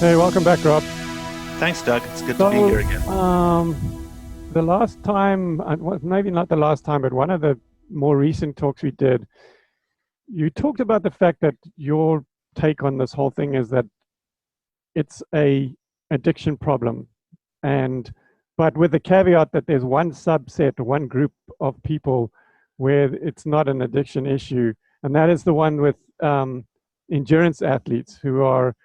Hey, welcome back, Rob. Thanks, Doug. It's good to be here again. The last time, well, maybe not the last time, but one of the more recent talks we did, you talked about the fact that your take on this whole thing is that it's a addiction problem, but with the caveat that there's one subset, one group of people where it's not an addiction issue, and that is the one with endurance athletes who are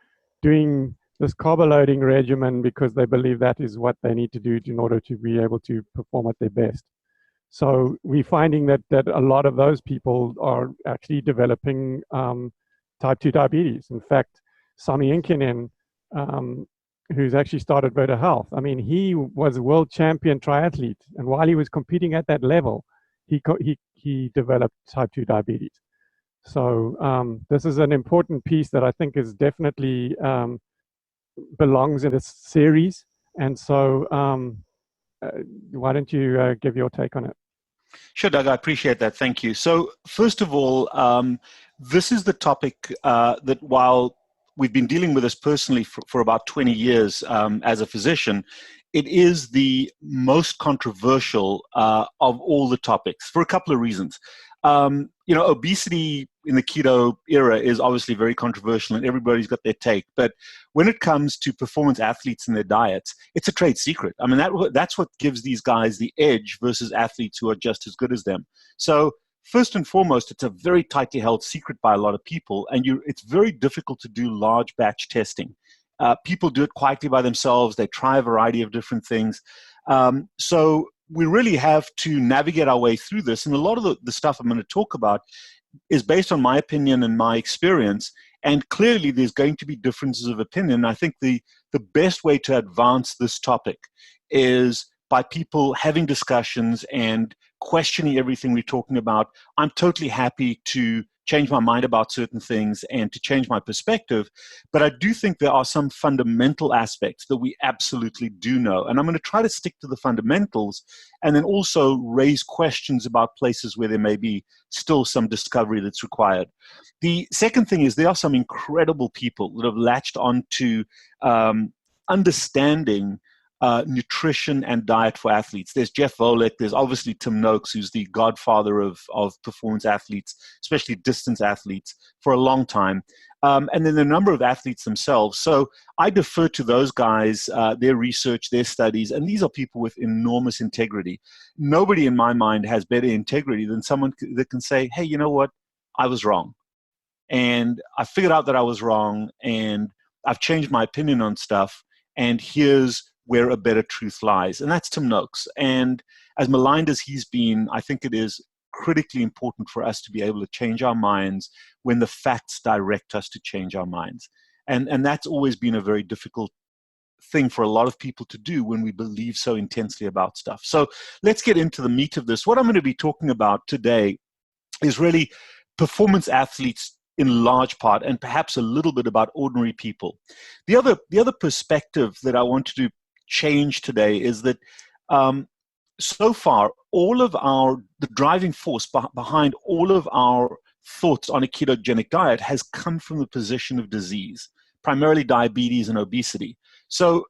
doing this carbo loading regimen because they believe that is what they need to do in order to be able to perform at their best. So we're finding that a lot of those people are actually developing type 2 diabetes. In fact, Sami Inkinen, who's actually started Better Health, I mean, he was a world champion triathlete, and while he was competing at that level, he developed type 2 diabetes. So this is an important piece that I think is definitely belongs in this series. And so why don't you give your take on it? Sure, Doug, I appreciate that. Thank you. So first of all, this is the topic that while we've been dealing with this personally for about 20 years as a physician, it is the most controversial of all the topics for a couple of reasons. Obesity in the keto era is obviously very controversial and everybody's got their take. But when it comes to performance athletes and their diets, it's a trade secret. I mean, that's what gives these guys the edge versus athletes who are just as good as them. So first and foremost, it's a very tightly held secret by a lot of people, and it's very difficult to do large batch testing. People do it quietly by themselves. They try a variety of different things. So we really have to navigate our way through this. And a lot of the stuff I'm going to talk about is based on my opinion and my experience. And clearly there's going to be differences of opinion. I think the best way to advance this topic is by people having discussions and questioning everything we're talking about. I'm totally happy to change my mind about certain things and to change my perspective. But I do think there are some fundamental aspects that we absolutely do know. And I'm going to try to stick to the fundamentals and then also raise questions about places where there may be still some discovery that's required. The second thing is there are some incredible people that have latched onto understanding nutrition and diet for athletes. There's Jeff Volek, there's obviously Tim Noakes, who's the godfather of performance athletes, especially distance athletes, for a long time. And then a number of athletes themselves. So I defer to those guys, their research, their studies, and these are people with enormous integrity. Nobody in my mind has better integrity than someone that can say, hey, you know what? I was wrong. And I figured out that I was wrong, and I've changed my opinion on stuff, and here's where a better truth lies. And that's Tim Noakes. And as maligned as he's been, I think it is critically important for us to be able to change our minds when the facts direct us to change our minds. And that's always been a very difficult thing for a lot of people to do when we believe so intensely about stuff. So let's get into the meat of this. What I'm going to be talking about today is really performance athletes in large part, and perhaps a little bit about ordinary people. The other perspective that I want to change today is that so far the driving force behind all of our thoughts on a ketogenic diet has come from the position of disease, primarily diabetes and obesity. So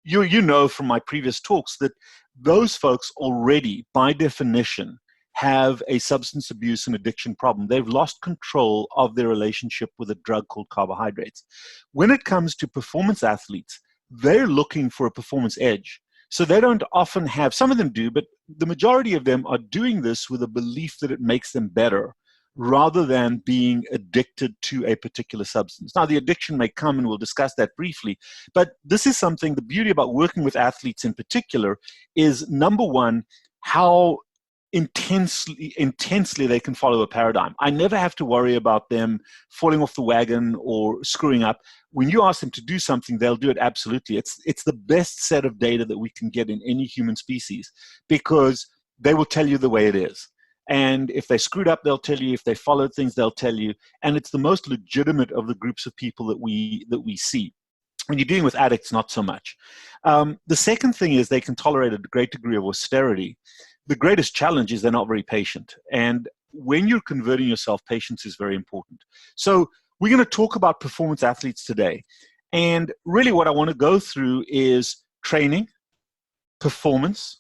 you know from my previous talks that those folks already by definition have a substance abuse and addiction problem. They've lost control of their relationship with a drug called carbohydrates. When it comes to performance athletes, they're looking for a performance edge. So they don't often have, some of them do, but the majority of them are doing this with a belief that it makes them better rather than being addicted to a particular substance. Now, the addiction may come, and we'll discuss that briefly, but this is something, the beauty about working with athletes in particular is, number one, how intensely they can follow a paradigm. I never have to worry about them falling off the wagon or screwing up. When you ask them to do something, they'll do it absolutely. It's the best set of data that we can get in any human species, because they will tell you the way it is. And if they screwed up, they'll tell you. If they followed things, they'll tell you. And it's the most legitimate of the groups of people that we see. When you're dealing with addicts, not so much. The second thing is they can tolerate a great degree of austerity. The greatest challenge is they're not very patient. And when you're converting yourself, patience is very important. So we're going to talk about performance athletes today. And really what I want to go through is training, performance,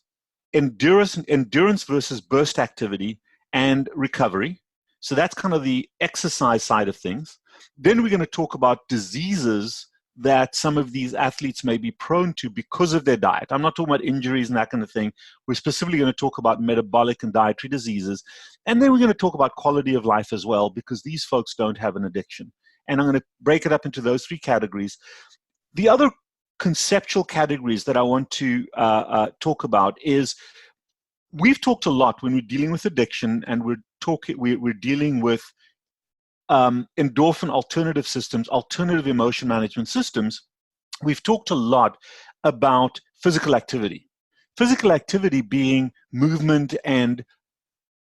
endurance versus burst activity, and recovery. So that's kind of the exercise side of things. Then we're going to talk about diseases that some of these athletes may be prone to because of their diet. I'm not talking about injuries and that kind of thing. We're specifically going to talk about metabolic and dietary diseases. And then we're going to talk about quality of life as well, because these folks don't have an addiction. And I'm going to break it up into those three categories. The other conceptual categories that I want to talk about is, we've talked a lot when we're dealing with addiction, and we're dealing with endorphin alternative systems, alternative emotion management systems. We've talked a lot about physical activity. Physical activity being movement and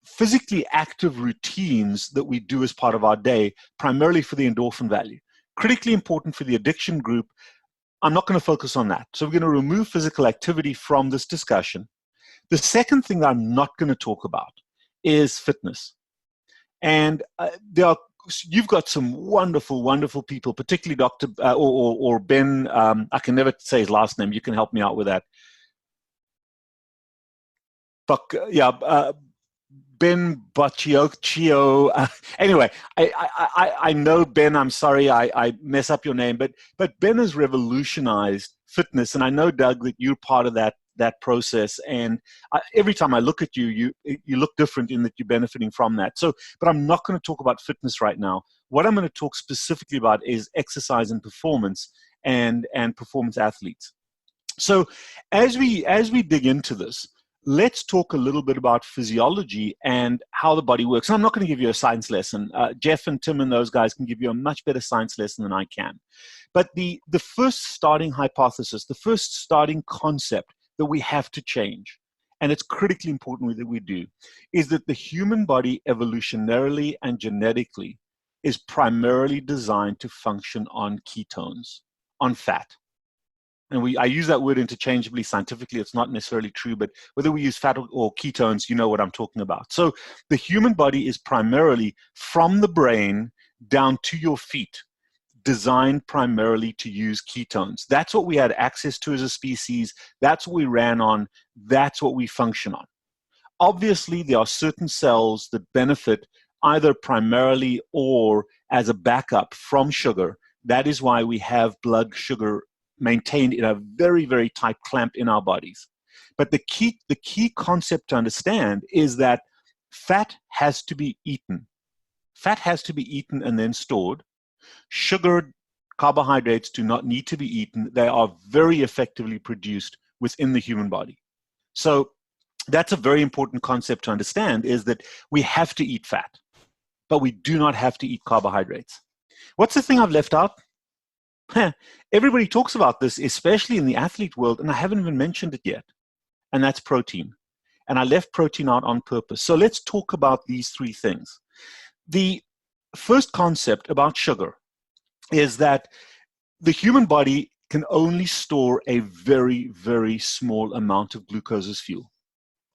physically active routines that we do as part of our day, primarily for the endorphin value. Critically important for the addiction group. I'm not going to focus on that. So we're going to remove physical activity from this discussion. The second thing that I'm not going to talk about is fitness. And you've got some wonderful, wonderful people, particularly Dr. or Ben. I can never say his last name. You can help me out with that. But Ben Bacciocchio. Anyway, I know Ben. I'm sorry I mess up your name, but Ben has revolutionized fitness, and I know, Doug, that you're part of that process. And every time I look at you, you look different in that you're benefiting from that. So, but I'm not going to talk about fitness right now. What I'm going to talk specifically about is exercise and performance and performance athletes. So, as we dig into this, let's talk a little bit about physiology and how the body works. And I'm not going to give you a science lesson. Jeff and Tim and those guys can give you a much better science lesson than I can. But the first starting hypothesis, the first starting concept that we have to change, and it's critically important that we do, is that the human body evolutionarily and genetically is primarily designed to function on ketones, on fat. And I use that word interchangeably. Scientifically, it's not necessarily true, but whether we use fat or ketones, you know what I'm talking about. So the human body is primarily, from the brain down to your feet, designed primarily to use ketones. That's what we had access to as a species. That's what we ran on. That's what we function on. Obviously, there are certain cells that benefit either primarily or as a backup from sugar. That is why we have blood sugar maintained in a very, very tight clamp in our bodies. But the key concept to understand is that fat has to be eaten. Fat has to be eaten and then stored. Sugar, carbohydrates do not need to be eaten. They are very effectively produced within the human body. So that's a very important concept to understand, is that we have to eat fat, but we do not have to eat carbohydrates. What's the thing I've left out? Everybody talks about this, especially in the athlete world, and I haven't even mentioned it yet, and that's protein. And I left protein out on purpose. So let's talk about these three things. The first concept about sugar is that the human body can only store a very, very small amount of glucose as fuel.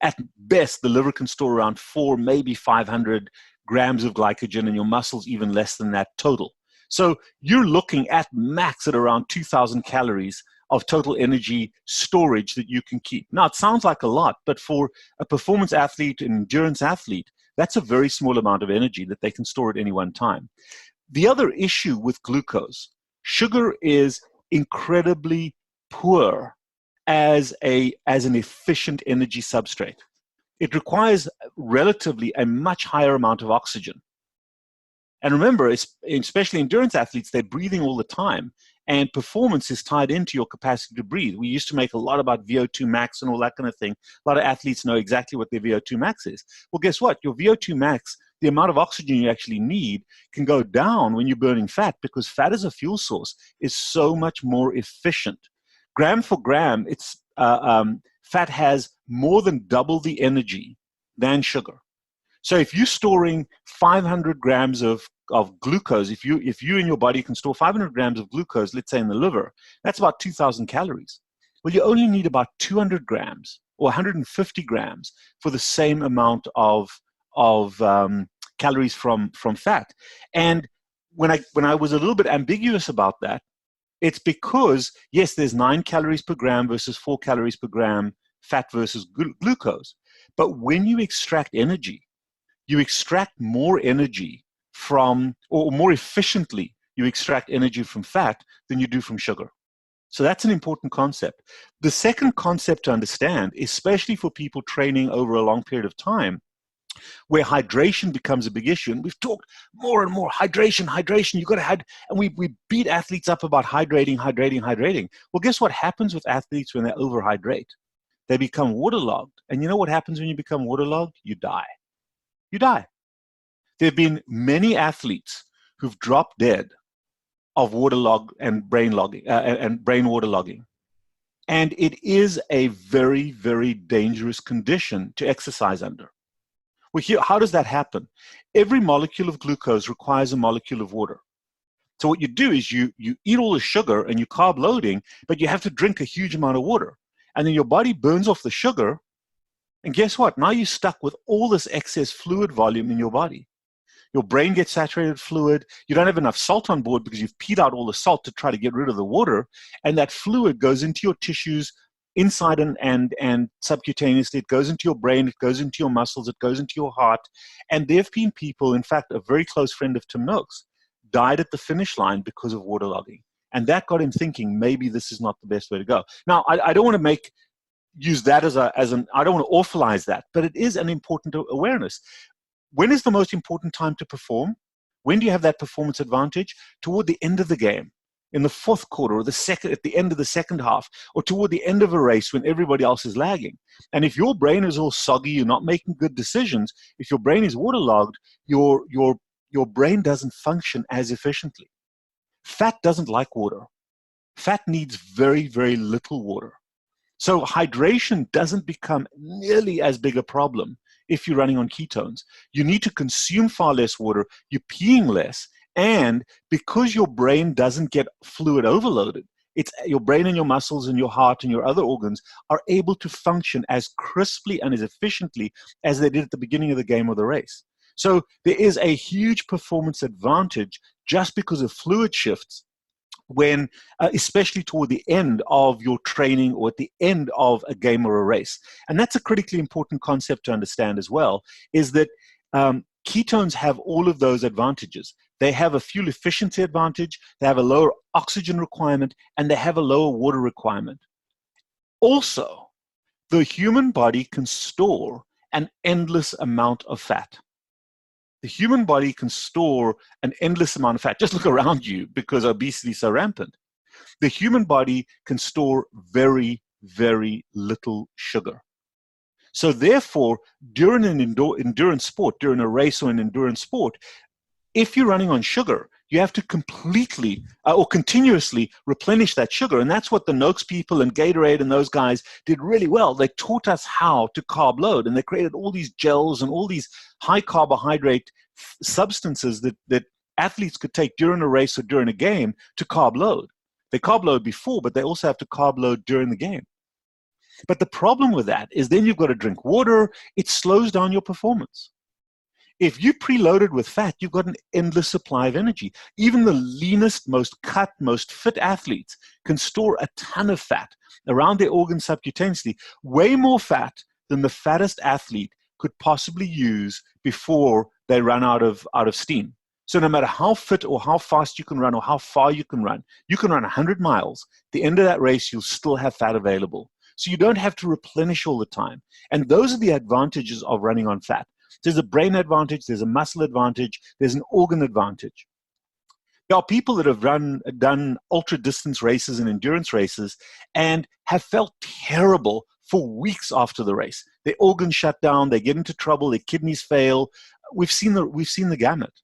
At best, the liver can store around 4, maybe 500 grams of glycogen, and your muscles even less than that total. So you're looking at max at around 2,000 calories of total energy storage that you can keep. Now, it sounds like a lot, but for a performance athlete, an endurance athlete, that's a very small amount of energy that they can store at any one time. The other issue with glucose, sugar is incredibly poor as an efficient energy substrate. It requires relatively a much higher amount of oxygen. And remember, especially endurance athletes, they're breathing all the time, and performance is tied into your capacity to breathe. We used to make a lot about VO2 max and all that kind of thing. A lot of athletes know exactly what their VO2 max is. Well, guess what? Your VO2 max, the amount of oxygen you actually need, can go down when you're burning fat, because fat as a fuel source is so much more efficient. Gram for gram, fat has more than double the energy than sugar. So if you're storing 500 grams of glucose, if you in your body can store 500 grams of glucose, let's say in the liver, that's about 2,000 calories. Well, you only need about 200 grams or 150 grams for the same amount of calories from fat. And when I was a little bit ambiguous about that, It's because, yes, there's 9 calories per gram versus 4 calories per gram, fat versus glucose. But when you extract energy, you extract more energy from, or more efficiently, you extract energy from fat than you do from sugar. So that's an important concept. The second concept to understand, especially for people training over a long period of time, where hydration becomes a big issue, and we've talked more and more, hydration, you've got to have, and we beat athletes up about hydrating. Well, guess what happens with athletes when they overhydrate? They become waterlogged. And you know what happens when you become waterlogged? You die. You die. There have been many athletes who've dropped dead of waterlog and brain waterlogging. And it is a very, very dangerous condition to exercise under. Well, here, how does that happen? Every molecule of glucose requires a molecule of water. So what you do is you eat all the sugar and you carb loading, but you have to drink a huge amount of water. And then your body burns off the sugar. And guess what? Now you're stuck with all this excess fluid volume in your body. Your brain gets saturated with fluid. You don't have enough salt on board because you've peed out all the salt to try to get rid of the water. And that fluid goes into your tissues inside and subcutaneously. It goes into your brain. It goes into your muscles. It goes into your heart. And there have been people, in fact, a very close friend of Tim Noakes, died at the finish line because of waterlogging. And that got him thinking, maybe this is not the best way to go. Now, I don't want to use that I don't want to awfulize that, but it is an important awareness. When is the most important time to perform? When do you have that performance advantage? Toward the end of the game, in the fourth quarter, or at the end of the second half, or toward the end of a race when everybody else is lagging. And if your brain is all soggy, you're not making good decisions, if your brain is waterlogged, your brain doesn't function as efficiently. Fat doesn't like water. Fat needs very, very little water. So hydration doesn't become nearly as big a problem if you're running on ketones. You need to consume far less water, you're peeing less, and because your brain doesn't get fluid overloaded, it's your brain and your muscles and your heart and your other organs are able to function as crisply and as efficiently as they did at the beginning of the game or the race. So there is a huge performance advantage just because of fluid shifts when, especially toward the end of your training or at the end of a game or a race. And that's a critically important concept to understand as well, is that ketones have all of those advantages. They have a fuel efficiency advantage, they have a lower oxygen requirement, and they have a lower water requirement. Also, the human body can store an endless amount of fat. The human body can store an endless amount of fat. Just look around you because obesity is so rampant. The human body can store very, very little sugar. So therefore, during an endurance sport, during a race or an endurance sport, if you're running on sugar, you have to completely or continuously replenish that sugar. And that's what the Noakes people and Gatorade and those guys did really well. They taught us how to carb load, and they created all these gels and all these high carbohydrate substances that athletes could take during a race or during a game to carb load. They carb load before, but they also have to carb load during the game. But the problem with that is then you've got to drink water. It slows down your performance. If you preloaded with fat, you've got an endless supply of energy. Even the leanest, most cut, most fit athletes can store a ton of fat around their organs subcutaneously, way more fat than the fattest athlete could possibly use before they run out of steam. So no matter how fit or how fast you can run or how far you can run 100 miles. At the end of that race, you'll still have fat available. So you don't have to replenish all the time. And those are the advantages of running on fat. There's a brain advantage, there's a muscle advantage, there's an organ advantage. There are people that have done ultra distance races and endurance races and have felt terrible for weeks after the race. Their organs shut down, they get into trouble, their kidneys fail. We've seen the gamut.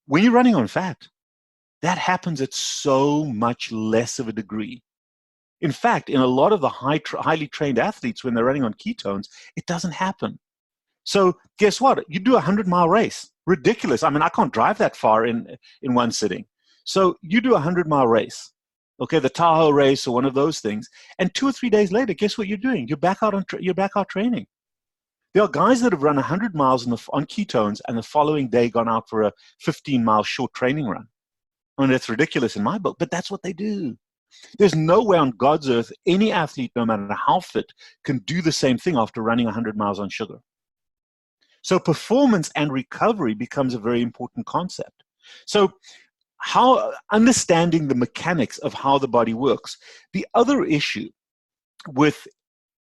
When you're running on fat, that happens at so much less of a degree. In fact, in a lot of the highly trained athletes, when they're running on ketones, it doesn't happen. So guess what? You do a 100-mile race. Ridiculous. I mean, I can't drive that far in one sitting. So you do a 100-mile race, okay, the Tahoe race or one of those things, and 2 or 3 days later, guess what you're doing? You're back out training. There are guys that have run 100 miles on ketones and the following day gone out for a 15-mile short training run. I mean, that's ridiculous in my book, but that's what they do. There's no way on God's earth any athlete, no matter how fit, can do the same thing after running 100 miles on sugar. So performance and recovery becomes a very important concept. So how understanding the mechanics of how the body works. The other issue with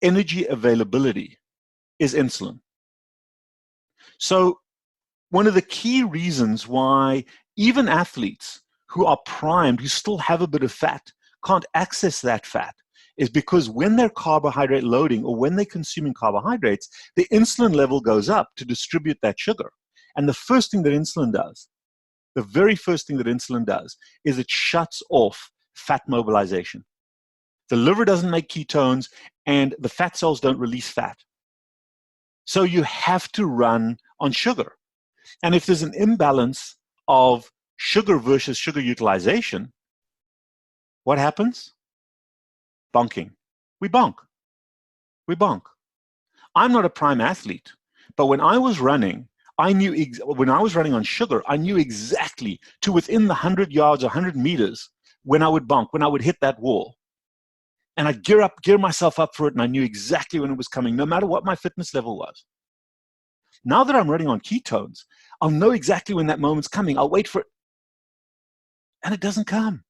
energy availability is insulin. So one of the key reasons why even athletes who are primed, who still have a bit of fat, can't access that fat is because when they're carbohydrate loading or when they're consuming carbohydrates, the insulin level goes up to distribute that sugar. And the first thing that insulin does, the very first thing that insulin does is it shuts off fat mobilization. The liver doesn't make ketones and the fat cells don't release fat. So you have to run on sugar. And if there's an imbalance of sugar versus sugar utilization, what happens? Bonking. We bonk. We bonk. I'm not a prime athlete, but when I was running, I knew when I was running on sugar, I knew exactly to within the 100 yards, 100 meters, when I would bonk, when I would hit that wall. And I'd gear myself up for it, and I knew exactly when it was coming, no matter what my fitness level was. Now that I'm running on ketones, I'll know exactly when that moment's coming. I'll wait for it, and it doesn't come.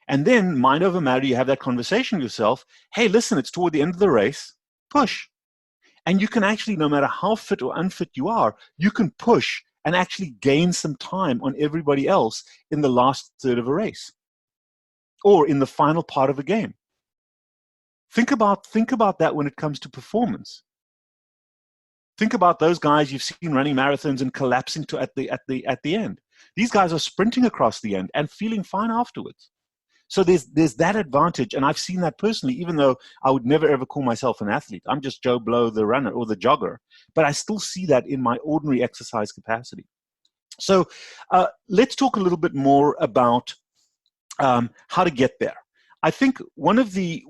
And then, mind over matter, you have that conversation with yourself. Hey, listen, it's toward the end of the race. Push. And you can actually, no matter how fit or unfit you are, you can push and actually gain some time on everybody else in the last third of a race or in the final part of a game. Think about that when it comes to performance. Think about those guys you've seen running marathons and collapsing at the end. These guys are sprinting across the end and feeling fine afterwards. So there's that advantage, and I've seen that personally, even though I would never ever call myself an athlete. I'm just Joe Blow, the runner or the jogger, but I still see that in my ordinary exercise capacity. So let's talk a little bit more about how to get there. I think one of the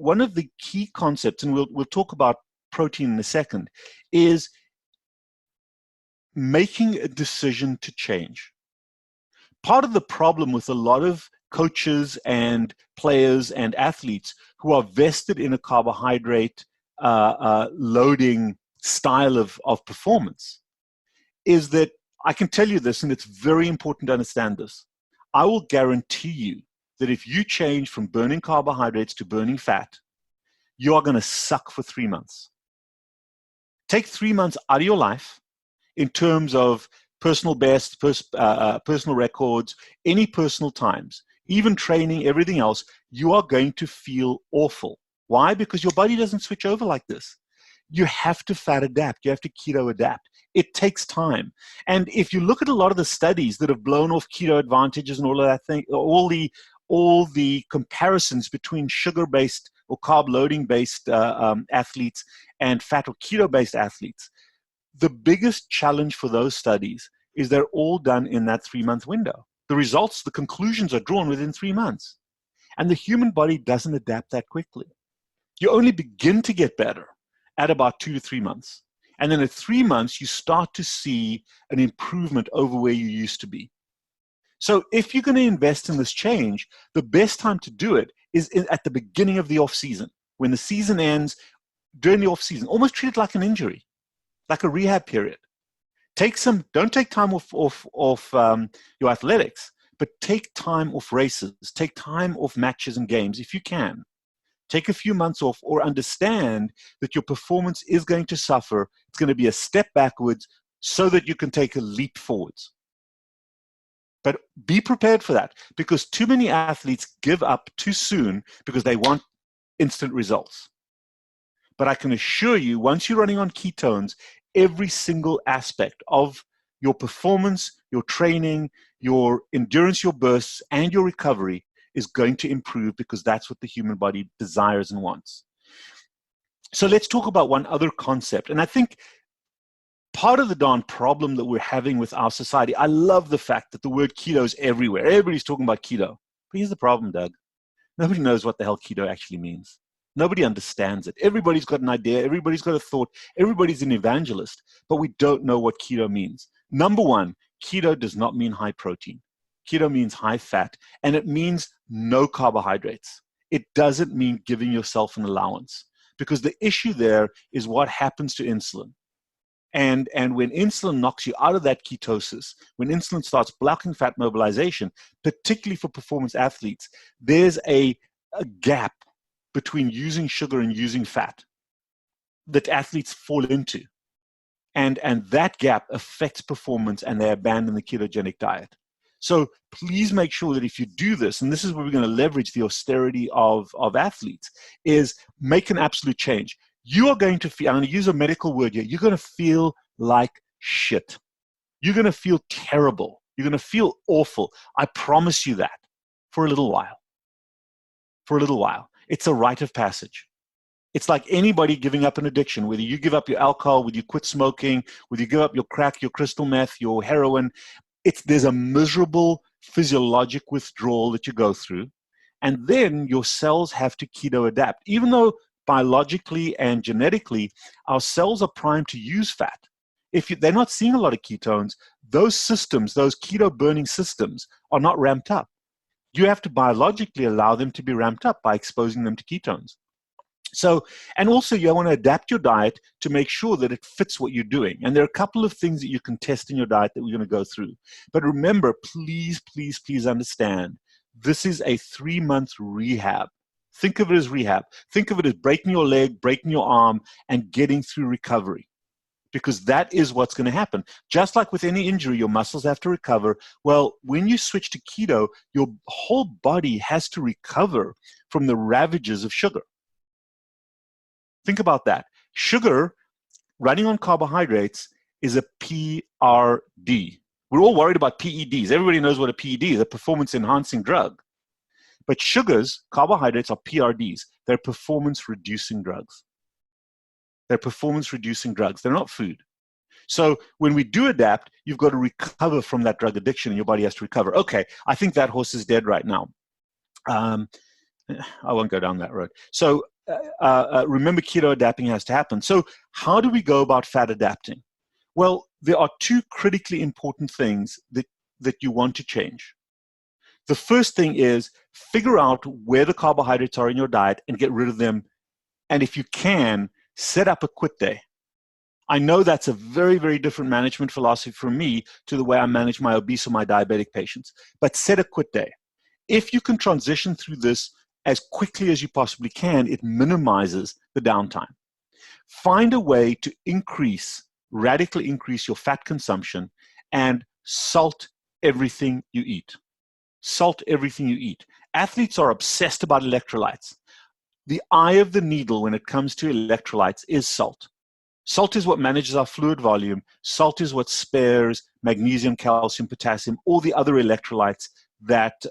key concepts, and we'll talk about protein in a second, is making a decision to change. Part of the problem with a lot of coaches and players and athletes who are vested in a carbohydrate loading style of performance is that, I can tell you this, and it's very important to understand this, I will guarantee you that if you change from burning carbohydrates to burning fat, you are going to suck for 3 months. Take 3 months out of your life in terms of personal best, personal records, any personal times, even training, everything else, you are going to feel awful. Why? Because your body doesn't switch over like this. You have to fat adapt. You have to keto adapt. It takes time. And if you look at a lot of the studies that have blown off keto advantages and all of that thing, all the comparisons between sugar-based or carb loading-based athletes and fat or keto-based athletes, the biggest challenge for those studies is they're all done in that 3-month window. The results, the conclusions are drawn within 3 months. And the human body doesn't adapt that quickly. You only begin to get better at about 2 to 3 months. And then at 3 months, you start to see an improvement over where you used to be. So if you're going to invest in this change, the best time to do it is at the beginning of the off season. When the season ends, during the off season, almost treat it like an injury, like a rehab period. Don't take time off your athletics, but take time off races, take time off matches and games if you can. Take a few months off, or understand that your performance is going to suffer. It's going to be a step backwards so that you can take a leap forwards. But be prepared for that, because too many athletes give up too soon because they want instant results. But I can assure you, once you're running on ketones, every single aspect of your performance, your training, your endurance, your bursts, and your recovery is going to improve, because that's what the human body desires and wants. So let's talk about one other concept. And I think part of the darn problem that we're having with our society, I love the fact that the word keto is everywhere. Everybody's talking about keto. But here's the problem, Doug. Nobody knows what the hell keto actually means. Nobody understands it. Everybody's got an idea. Everybody's got a thought. Everybody's an evangelist. But we don't know what keto means. Number one, keto does not mean high protein. Keto means high fat, and it means no carbohydrates. It doesn't mean giving yourself an allowance, because the issue there is what happens to insulin. And when insulin knocks you out of that ketosis, when insulin starts blocking fat mobilization, particularly for performance athletes, there's a gap between using sugar and using fat that athletes fall into. And that gap affects performance, and they abandon the ketogenic diet. So please make sure that if you do this, and this is where we're going to leverage the austerity of athletes, is make an absolute change. You are going to feel, I'm going to use a medical word here, you're going to feel like shit. You're going to feel terrible. You're going to feel awful. I promise you that, for a little while. For a little while. It's a rite of passage. It's like anybody giving up an addiction, whether you give up your alcohol, whether you quit smoking, whether you give up your crack, your crystal meth, your heroin. There's a miserable physiologic withdrawal that you go through. And then your cells have to keto adapt. Even though biologically and genetically, our cells are primed to use fat. If they're not seeing a lot of ketones, those systems, those keto burning systems, are not ramped up. You have to biologically allow them to be ramped up by exposing them to ketones. So, and also you want to adapt your diet to make sure that it fits what you're doing. And there are a couple of things that you can test in your diet that we're going to go through. But remember, please, please, please understand, this is a 3-month rehab. Think of it as rehab. Think of it as breaking your leg, breaking your arm, and getting through recovery. Because that is what's going to happen. Just like with any injury, your muscles have to recover. Well, when you switch to keto, your whole body has to recover from the ravages of sugar. Think about that. Sugar, running on carbohydrates, is a PRD. We're all worried about PEDs. Everybody knows what a PED is, a performance-enhancing drug. But sugars, carbohydrates, are PRDs. They're performance-reducing drugs. They're performance-reducing drugs. They're not food. So when we do adapt, you've got to recover from that drug addiction, and your body has to recover. Okay, I think that horse is dead right now. I won't go down that road. So remember, keto adapting has to happen. So how do we go about fat adapting? Well, there are 2 critically important things that you want to change. The first thing is figure out where the carbohydrates are in your diet and get rid of them. And if you can, set up a quit day. I know that's a very, very different management philosophy from me to the way I manage my obese or my diabetic patients. But set a quit day. If you can transition through this as quickly as you possibly can, it minimizes the downtime. Find a way to radically increase your fat consumption, and salt everything you eat. Salt everything you eat. Athletes are obsessed about electrolytes. The eye of the needle when it comes to electrolytes is salt. Salt is what manages our fluid volume. Salt is what spares magnesium, calcium, potassium, all the other electrolytes that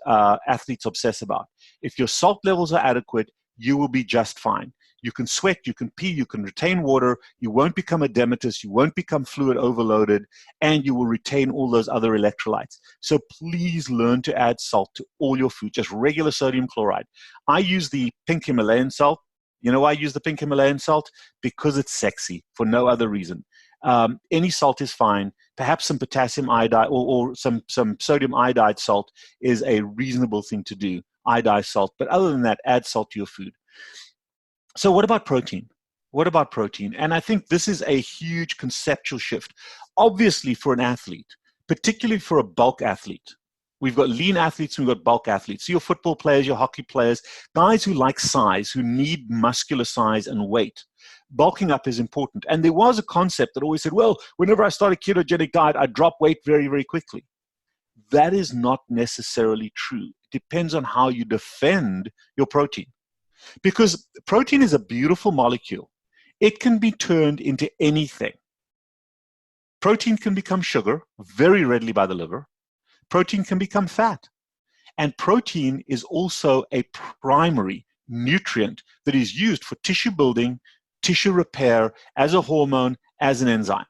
athletes obsess about. If your salt levels are adequate, you will be just fine. You can sweat, you can pee, you can retain water, you won't become edematous, you won't become fluid overloaded, and you will retain all those other electrolytes. So please learn to add salt to all your food, just regular sodium chloride. I use the pink Himalayan salt. You know why I use the pink Himalayan salt? Because it's sexy, for no other reason. Any salt is fine. Perhaps some potassium iodide or some sodium iodide salt is a reasonable thing to do, iodized salt. But other than that, add salt to your food. So what about protein? What about protein? And I think this is a huge conceptual shift. Obviously for an athlete, particularly for a bulk athlete, we've got lean athletes and we've got bulk athletes. So your football players, your hockey players, guys who like size, who need muscular size and weight. Bulking up is important. And there was a concept that always said, well, whenever I start a ketogenic diet, I drop weight very, very quickly. That is not necessarily true. It depends on how you defend your protein. Because protein is a beautiful molecule. It can be turned into anything. Protein can become sugar very readily by the liver. Protein can become fat. And protein is also a primary nutrient that is used for tissue building, tissue repair, as a hormone, as an enzyme.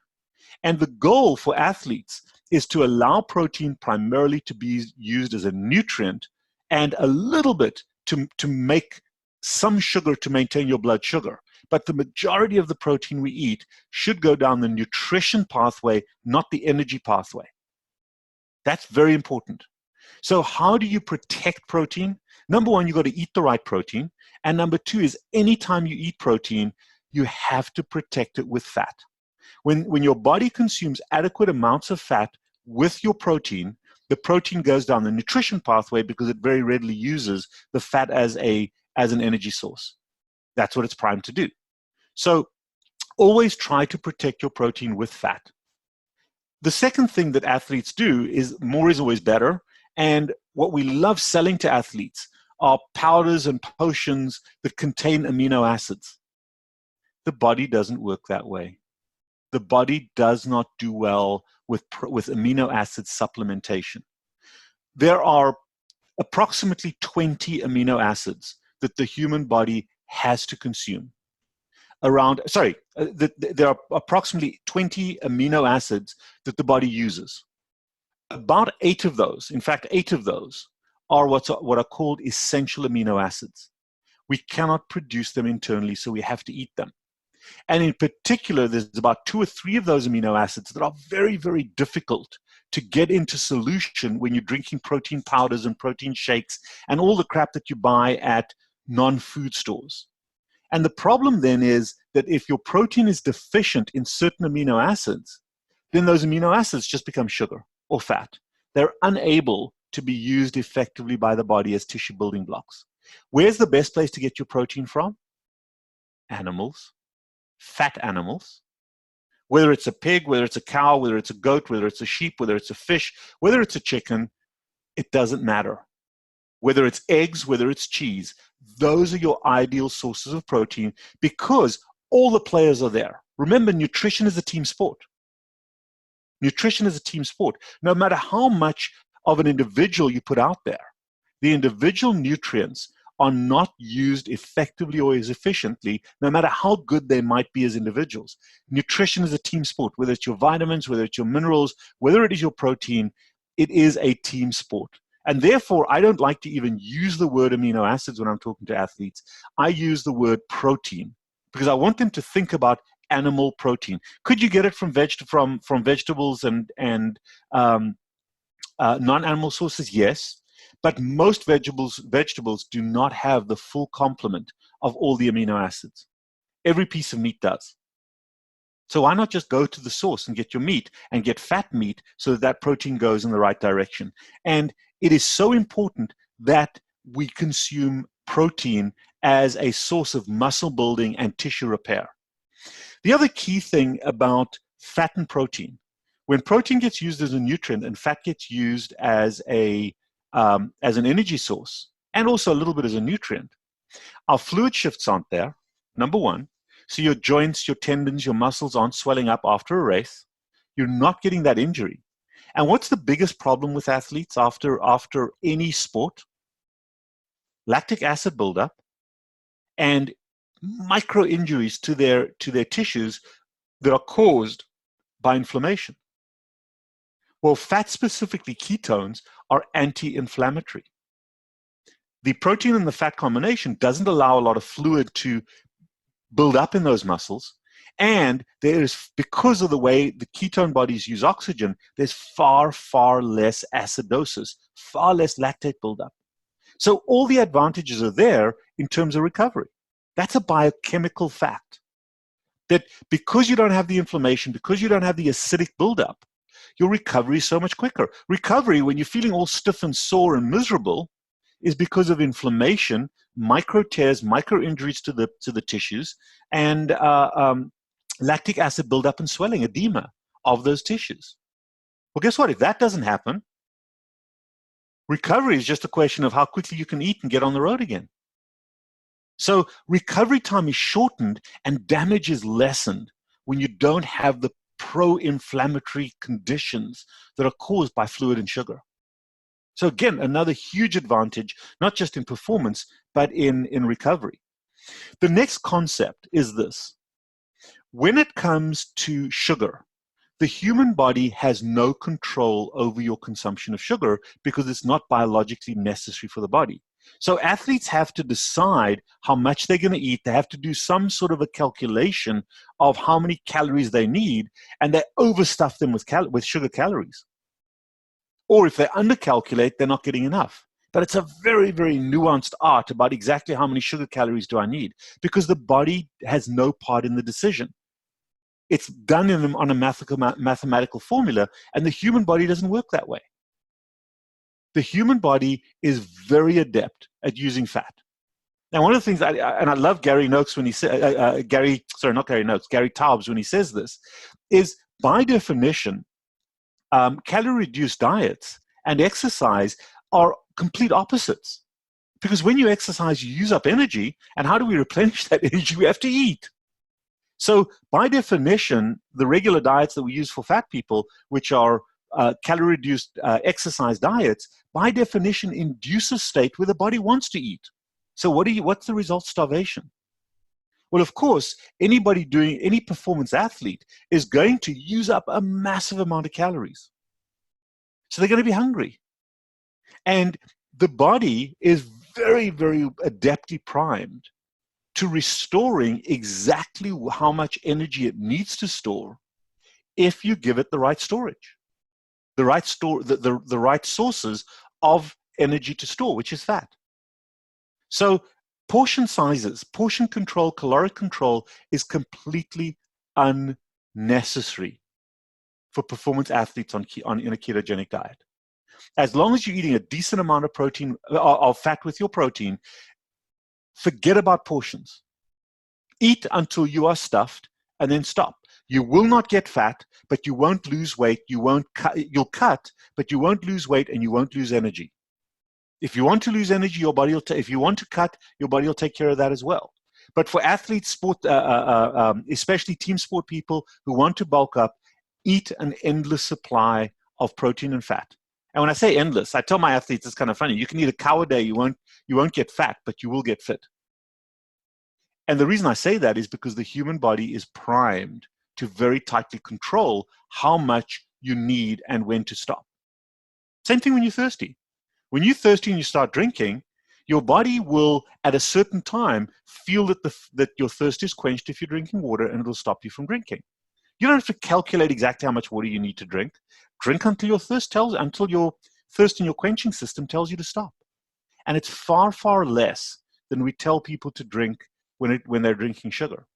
And the goal for athletes is to allow protein primarily to be used as a nutrient and a little bit to make some sugar to maintain your blood sugar. But the majority of the protein we eat should go down the nutrition pathway, not the energy pathway. That's very important. So how do you protect protein? Number one, you got to eat the right protein. And number two is anytime you eat protein, you have to protect it with fat. When your body consumes adequate amounts of fat with your protein, the protein goes down the nutrition pathway because it very readily uses the fat as an energy source. That's what it's primed to do. So always try to protect your protein with fat. The second thing that athletes do is more is always better. And what we love selling to athletes are powders and potions that contain amino acids. The body doesn't work that way. The body does not do well with amino acid supplementation. There are approximately 20 amino acids that the human body has to consume. There are approximately 20 amino acids that the body uses. About 8 of those, in fact, 8 of those are what are called essential amino acids. We cannot produce them internally, so we have to eat them. And in particular, there's about 2 or 3 of those amino acids that are very, very difficult to get into solution when you're drinking protein powders and protein shakes and all the crap that you buy at non-food stores. And the problem then is that if your protein is deficient in certain amino acids, then those amino acids just become sugar or fat. They're unable to be used effectively by the body as tissue building blocks. Where's the best place to get your protein from? Animals. Fat animals. Whether it's a pig, whether it's a cow, whether it's a goat, whether it's a sheep, whether it's a fish, whether it's a chicken, it doesn't matter. Whether it's eggs, whether it's cheese, those are your ideal sources of protein because all the players are there. Remember, nutrition is a team sport. Nutrition is a team sport. No matter how much of an individual you put out there, the individual nutrients are not used effectively or as efficiently, no matter how good they might be as individuals. Nutrition is a team sport, whether it's your vitamins, whether it's your minerals, whether it is your protein, it is a team sport. And therefore, I don't like to even use the word amino acids when I'm talking to athletes. I use the word protein because I want them to think about animal protein. Could you get it from vegetables and non-animal sources? Yes. But most vegetables do not have the full complement of all the amino acids. Every piece of meat does. So why not just go to the source and get your meat and get fat meat so that protein goes in the right direction? And it is so important that we consume protein as a source of muscle building and tissue repair. The other key thing about fat and protein, when protein gets used as a nutrient and fat gets used as an energy source and also a little bit as a nutrient, our fluid shifts aren't there, number one. So your joints, your tendons, your muscles aren't swelling up after a race. You're not getting that injury. And what's the biggest problem with athletes after any sport? Lactic acid buildup and micro injuries to their tissues that are caused by inflammation. Well, fat, specifically ketones, are anti-inflammatory. The protein and the fat combination doesn't allow a lot of fluid to build up in those muscles. And there is, because of the way the ketone bodies use oxygen, there's far, far less acidosis, far less lactate buildup. So all the advantages are there in terms of recovery. That's a biochemical fact. That because you don't have the inflammation, because you don't have the acidic buildup, your recovery is so much quicker. Recovery, when you're feeling all stiff and sore and miserable, is because of inflammation, micro tears, micro injuries to the tissues, and lactic acid buildup and swelling, edema of those tissues. Well, guess what? If that doesn't happen, recovery is just a question of how quickly you can eat and get on the road again. So recovery time is shortened and damage is lessened when you don't have the pro-inflammatory conditions that are caused by fluid and sugar. So again, another huge advantage, not just in performance, but in recovery. The next concept is this. When it comes to sugar, the human body has no control over your consumption of sugar because it's not biologically necessary for the body. So athletes have to decide how much they're going to eat. They have to do some sort of a calculation of how many calories they need, and they overstuff them with sugar calories. Or if they undercalculate, they're not getting enough. But it's a very, very nuanced art about exactly how many sugar calories do I need, because the body has no part in the decision. It's done on a mathematical formula, and the human body doesn't work that way. The human body is very adept at using fat. Now, one of the things, and I love Gary Noakes when he says, Gary Taubes when he says this, is by definition, calorie-reduced diets and exercise are complete opposites. Because when you exercise, you use up energy, and how do we replenish that energy? We have to eat. So by definition, the regular diets that we use for fat people, which are calorie-reduced exercise diets, by definition induce a state where the body wants to eat. So what's the result? Starvation. Well, of course, anybody doing any performance athlete is going to use up a massive amount of calories. So they're going to be hungry. And the body is very, very adeptly primed to restoring exactly how much energy it needs to store if you give it the right storage, the right sources of energy to store, which is fat. So portion sizes, portion control, caloric control is completely unnecessary for performance athletes in a ketogenic diet. As long as you're eating a decent amount of protein, of fat with your protein, forget about portions. Eat until you are stuffed and then stop. You will not get fat, but you won't lose weight. You'll cut, but you won't lose weight and you won't lose energy. If you want to lose energy, your body will if you want to cut, your body will take care of that as well. But for athletes, sport, especially team sport people who want to bulk up, eat an endless supply of protein and fat. And when I say endless, I tell my athletes, it's kind of funny. You can eat a cow a day, you won't get fat, but you will get fit. And the reason I say that is because the human body is primed to very tightly control how much you need and when to stop. Same thing when you're thirsty. When you're thirsty and you start drinking, your body will, at a certain time, feel that your thirst is quenched if you're drinking water, and it'll stop you from drinking. You don't have to calculate exactly how much water you need to drink. Drink until your thirst in your quenching system tells you to stop. And it's far, far less than we tell people to drink when they're drinking sugar.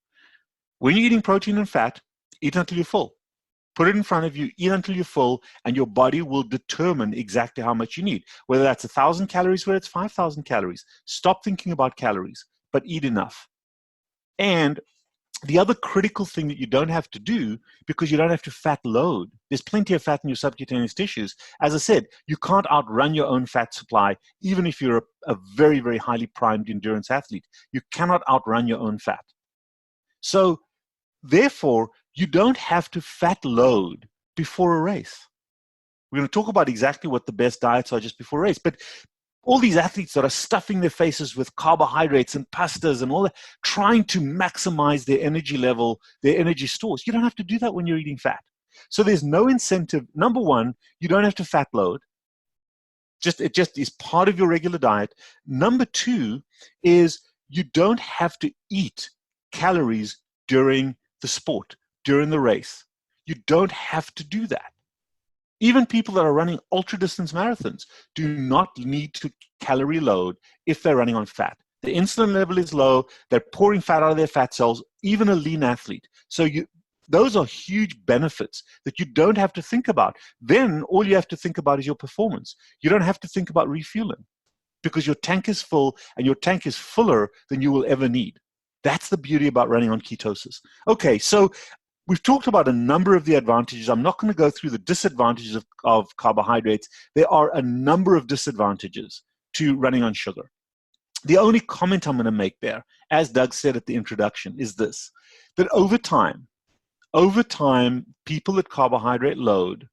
When you're eating protein and fat, eat until you're full. Put it in front of you, eat until you're full, and your body will determine exactly how much you need. Whether that's 1,000 calories, whether it's 5,000 calories. Stop thinking about calories, but eat enough. And the other critical thing that you don't have to do, because you don't have to fat load, there's plenty of fat in your subcutaneous tissues. As I said, you can't outrun your own fat supply, even if you're a very, very highly primed endurance athlete. You cannot outrun your own fat. So, therefore, you don't have to fat load before a race. We're going to talk about exactly what the best diets are just before a race. But all these athletes that are stuffing their faces with carbohydrates and pastas and all that, trying to maximize their energy level, their energy stores. You don't have to do that when you're eating fat. So there's no incentive. Number one, you don't have to fat load. It just is part of your regular diet. Number two is you don't have to eat calories during the sport, during the race. You don't have to do that. Even people that are running ultra-distance marathons do not need to calorie load if they're running on fat. The insulin level is low. They're pouring fat out of their fat cells, even a lean athlete. So those are huge benefits that you don't have to think about. Then all you have to think about is your performance. You don't have to think about refueling because your tank is full, and your tank is fuller than you will ever need. That's the beauty about running on ketosis. Okay, so we've talked about a number of the advantages. I'm not going to go through the disadvantages of carbohydrates. There are a number of disadvantages to running on sugar. The only comment I'm going to make there, as Doug said at the introduction, is this, that over time, people at carbohydrate load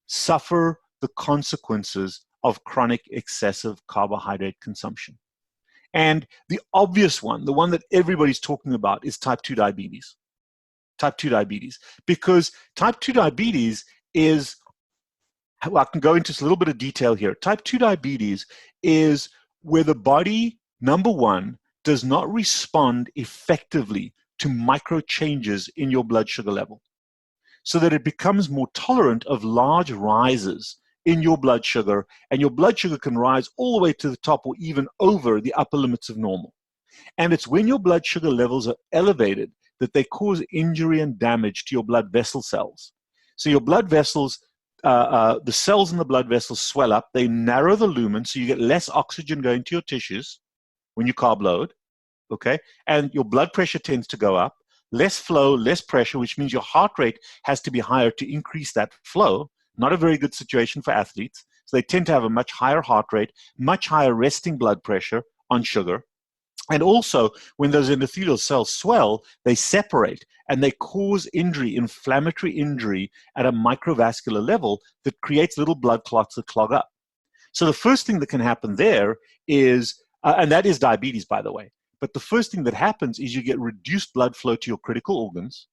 suffer the consequences of chronic excessive carbohydrate consumption. And the obvious one, the one that everybody's talking about, is type 2 diabetes. Type 2 diabetes. Because type 2 diabetes is, well, I can go into a little bit of detail here. Type 2 diabetes is where the body, number one, does not respond effectively to micro changes in your blood sugar level, so that it becomes more tolerant of large rises in your blood sugar, and your blood sugar can rise all the way to the top or even over the upper limits of normal. And it's when your blood sugar levels are elevated that they cause injury and damage to your blood vessel cells. So your blood vessels, the cells in the blood vessels swell up, they narrow the lumen, so you get less oxygen going to your tissues when you carb load, okay? And your blood pressure tends to go up, less flow, less pressure, which means your heart rate has to be higher to increase that flow. Not a very good situation for athletes. So they tend to have a much higher heart rate, much higher resting blood pressure on sugar. And also, when those endothelial cells swell, they separate and they cause injury, inflammatory injury at a microvascular level that creates little blood clots that clog up. So the first thing that can happen there is, and that is diabetes, by the way, but the first thing that happens is you get reduced blood flow to your critical organs,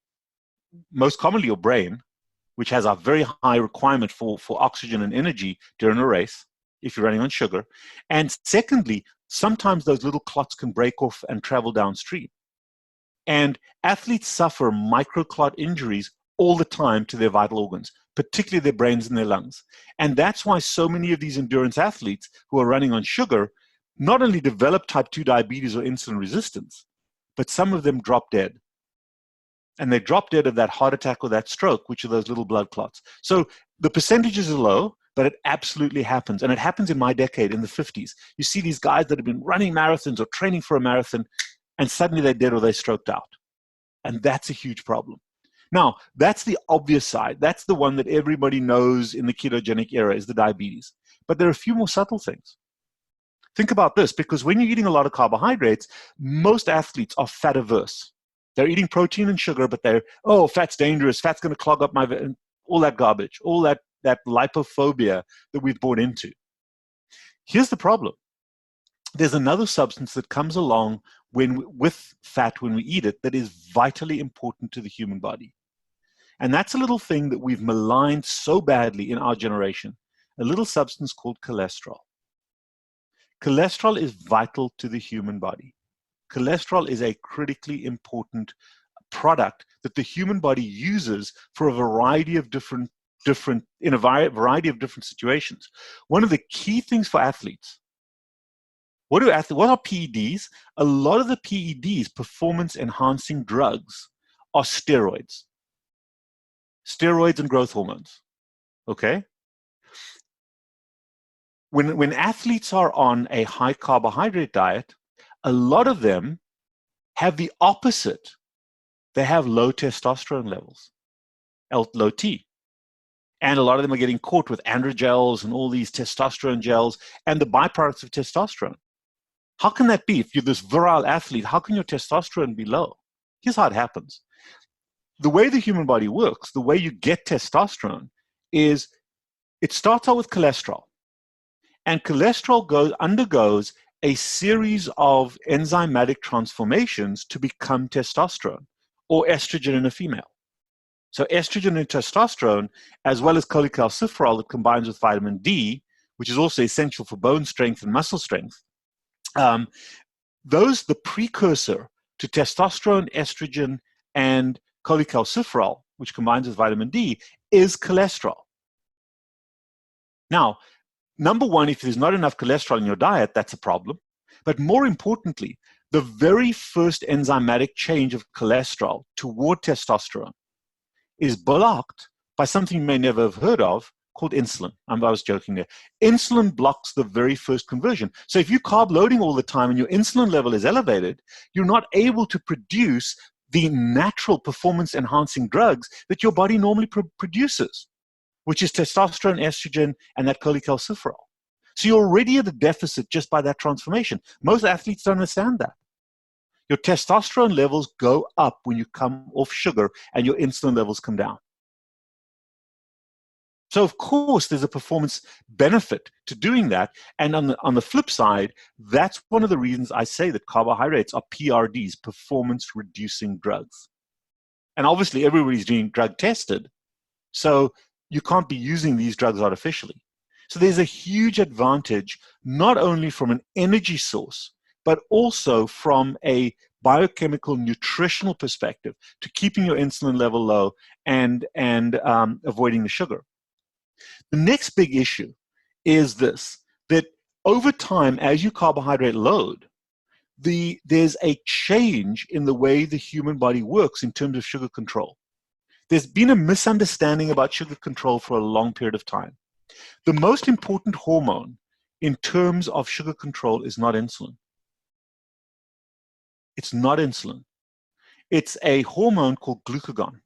most commonly your brain, which has a very high requirement for oxygen and energy during a race if you're running on sugar. And secondly, sometimes those little clots can break off and travel downstream. And athletes suffer microclot injuries all the time to their vital organs, particularly their brains and their lungs. And that's why so many of these endurance athletes who are running on sugar not only develop type 2 diabetes or insulin resistance, but some of them drop dead. And they drop dead of that heart attack or that stroke, which are those little blood clots. So the percentages are low, but it absolutely happens. And it happens in my decade, in the 50s. You see these guys that have been running marathons or training for a marathon, and suddenly they're dead or they stroked out. And that's a huge problem. Now, that's the obvious side. That's the one that everybody knows in the ketogenic era is the diabetes. But there are a few more subtle things. Think about this, because when you're eating a lot of carbohydrates, most athletes are fat averse. They're eating protein and sugar, but they're, oh, fat's dangerous, fat's going to clog up my, all that garbage, all that lipophobia that we've bought into. Here's the problem. There's another substance that comes along with fat when we eat it that is vitally important to the human body. And that's a little thing that we've maligned so badly in our generation, a little substance called cholesterol. Cholesterol is vital to the human body. Cholesterol is a critically important product that the human body uses for a variety of different situations. One of the key things for athletes, what are PEDs? A lot of the PEDs, performance enhancing drugs, are steroids and growth hormones. Okay? When athletes are on a high carbohydrate diet, a lot of them have the opposite. They have low testosterone levels, low T. And a lot of them are getting caught with androgels and all these testosterone gels and the byproducts of testosterone. How can that be? If you're this virile athlete, how can your testosterone be low? Here's how it happens. The way the human body works, the way you get testosterone is it starts out with cholesterol. And cholesterol undergoes a series of enzymatic transformations to become testosterone or estrogen in a female. So estrogen and testosterone, as well as cholecalciferol that combines with vitamin D, which is also essential for bone strength and muscle strength, the precursor to testosterone, estrogen, and cholecalciferol, which combines with vitamin D, is cholesterol. Now, number one, if there's not enough cholesterol in your diet, that's a problem. But more importantly, the very first enzymatic change of cholesterol toward testosterone is blocked by something you may never have heard of called insulin. I was joking there. Insulin blocks the very first conversion. So if you're carb loading all the time and your insulin level is elevated, you're not able to produce the natural performance enhancing drugs that your body normally produces, which is testosterone, estrogen, and that cholecalciferol. So you're already at a deficit just by that transformation. Most athletes don't understand that. Your testosterone levels go up when you come off sugar and your insulin levels come down. So of course, there's a performance benefit to doing that. And on the flip side, that's one of the reasons I say that carbohydrates are PRDs, performance-reducing drugs. And obviously, everybody's being drug tested, so you can't be using these drugs artificially. So there's a huge advantage, not only from an energy source, but also from a biochemical nutritional perspective to keeping your insulin level low and avoiding the sugar. The next big issue is this, that over time, as you carbohydrate load, there's a change in the way the human body works in terms of sugar control. There's been a misunderstanding about sugar control for a long period of time. The most important hormone in terms of sugar control is not insulin. It's not insulin. It's a hormone called glucagon.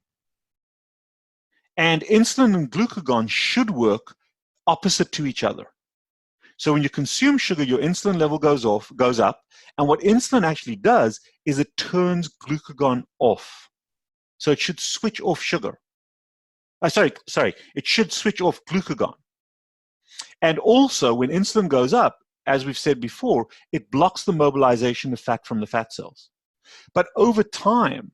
And insulin and glucagon should work opposite to each other. So when you consume sugar, your insulin level goes up, and what insulin actually does is it turns glucagon off. So it should switch off sugar. It should switch off glucagon. And also, when insulin goes up, as we've said before, it blocks the mobilization of fat from the fat cells. But over time,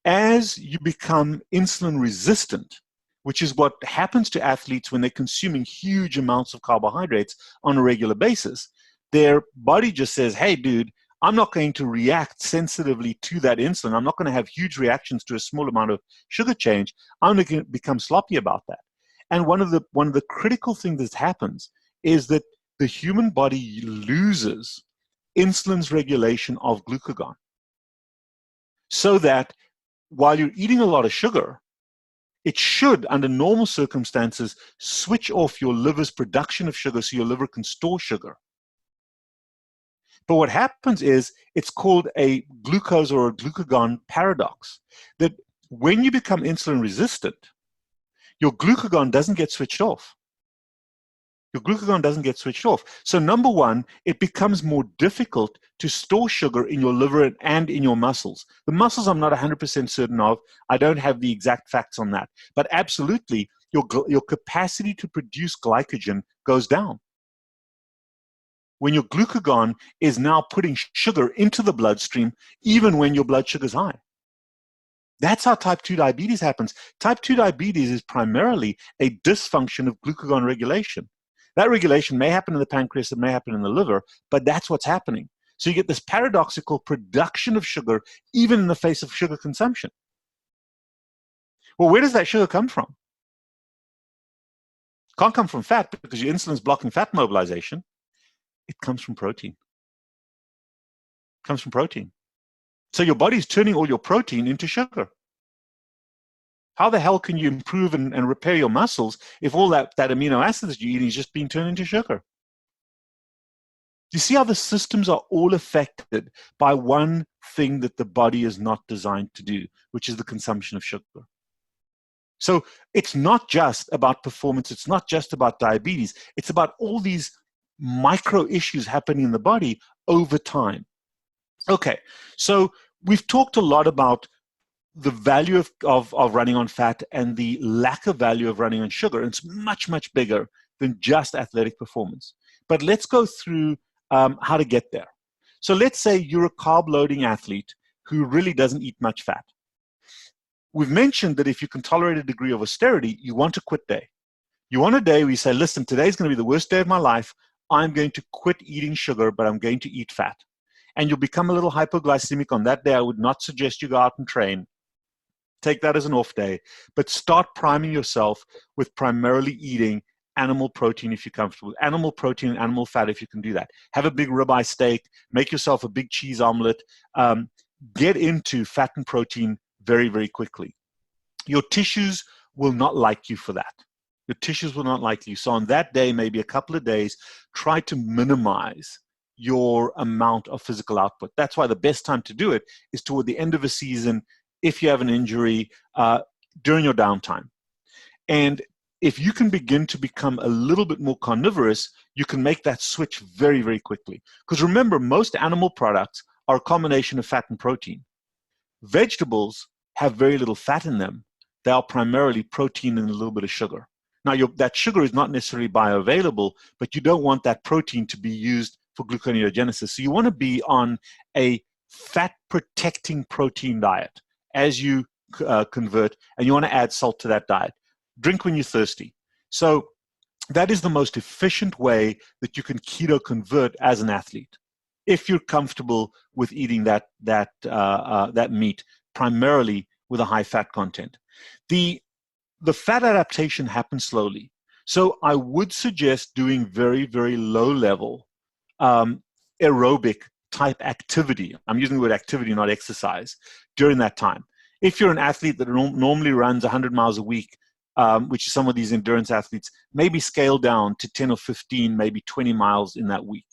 as you become insulin resistant, which is what happens to athletes when they're consuming huge amounts of carbohydrates on a regular basis, their body just says, hey, dude, I'm not going to react sensitively to that insulin. I'm not going to have huge reactions to a small amount of sugar change. I'm going to become sloppy about that. And one of the critical things that happens is that the human body loses insulin's regulation of glucagon. So that while you're eating a lot of sugar, it should, under normal circumstances, switch off your liver's production of sugar so your liver can store sugar. But what happens is it's called a glucose or a glucagon paradox, that when you become insulin resistant, your glucagon doesn't get switched off. Your glucagon doesn't get switched off. So number one, it becomes more difficult to store sugar in your liver and in your muscles. The muscles I'm not 100% certain of. I don't have the exact facts on that. But absolutely, your capacity to produce glycogen goes down. When your glucagon is now putting sugar into the bloodstream, even when your blood sugar is high. That's how type 2 diabetes happens. Type 2 diabetes is primarily a dysfunction of glucagon regulation. That regulation may happen in the pancreas, it may happen in the liver, but that's what's happening. So you get this paradoxical production of sugar even in the face of sugar consumption. Well, where does that sugar come from? It can't come from fat because your insulin's blocking fat mobilization. It comes from protein. It comes from protein. So your body's turning all your protein into sugar. How the hell can you improve and repair your muscles if all that amino acids that you're eating is just being turned into sugar? You see how the systems are all affected by one thing that the body is not designed to do, which is the consumption of sugar. So it's not just about performance. It's not just about diabetes. It's about all these micro issues happening in the body over time. Okay, so we've talked a lot about the value of running on fat and the lack of value of running on sugar. And it's much, much bigger than just athletic performance. But let's go through how to get there. So let's say you're a carb-loading athlete who really doesn't eat much fat. We've mentioned that if you can tolerate a degree of austerity, you want a quit day. You want a day where you say, listen, today's going to be the worst day of my life. I'm going to quit eating sugar, but I'm going to eat fat. And you'll become a little hypoglycemic on that day. I would not suggest you go out and train. Take that as an off day, but start priming yourself with primarily eating animal protein if you're comfortable. Animal protein and animal fat if you can do that. Have a big ribeye steak. Make yourself a big cheese omelet. Get into fat and protein very, very quickly. Your tissues will not like you for that. Your tissues will not like you. So on that day, maybe a couple of days, try to minimize your amount of physical output. That's why the best time to do it is toward the end of a season, if you have an injury, during your downtime. And if you can begin to become a little bit more carnivorous, you can make that switch very, very quickly. Because remember, most animal products are a combination of fat and protein. Vegetables have very little fat in them. They are primarily protein and a little bit of sugar. Now, that sugar is not necessarily bioavailable, but you don't want that protein to be used for gluconeogenesis. So you want to be on a fat-protecting protein diet as you convert, and you want to add salt to that diet. Drink when you're thirsty. So that is the most efficient way that you can keto convert as an athlete, if you're comfortable with eating that meat, primarily with a high fat content. The fat adaptation happens slowly. So I would suggest doing very, very low level aerobic type activity. I'm using the word activity, not exercise, during that time. If you're an athlete that normally runs 100 miles a week, which is some of these endurance athletes, maybe scale down to 10 or 15, maybe 20 miles in that week.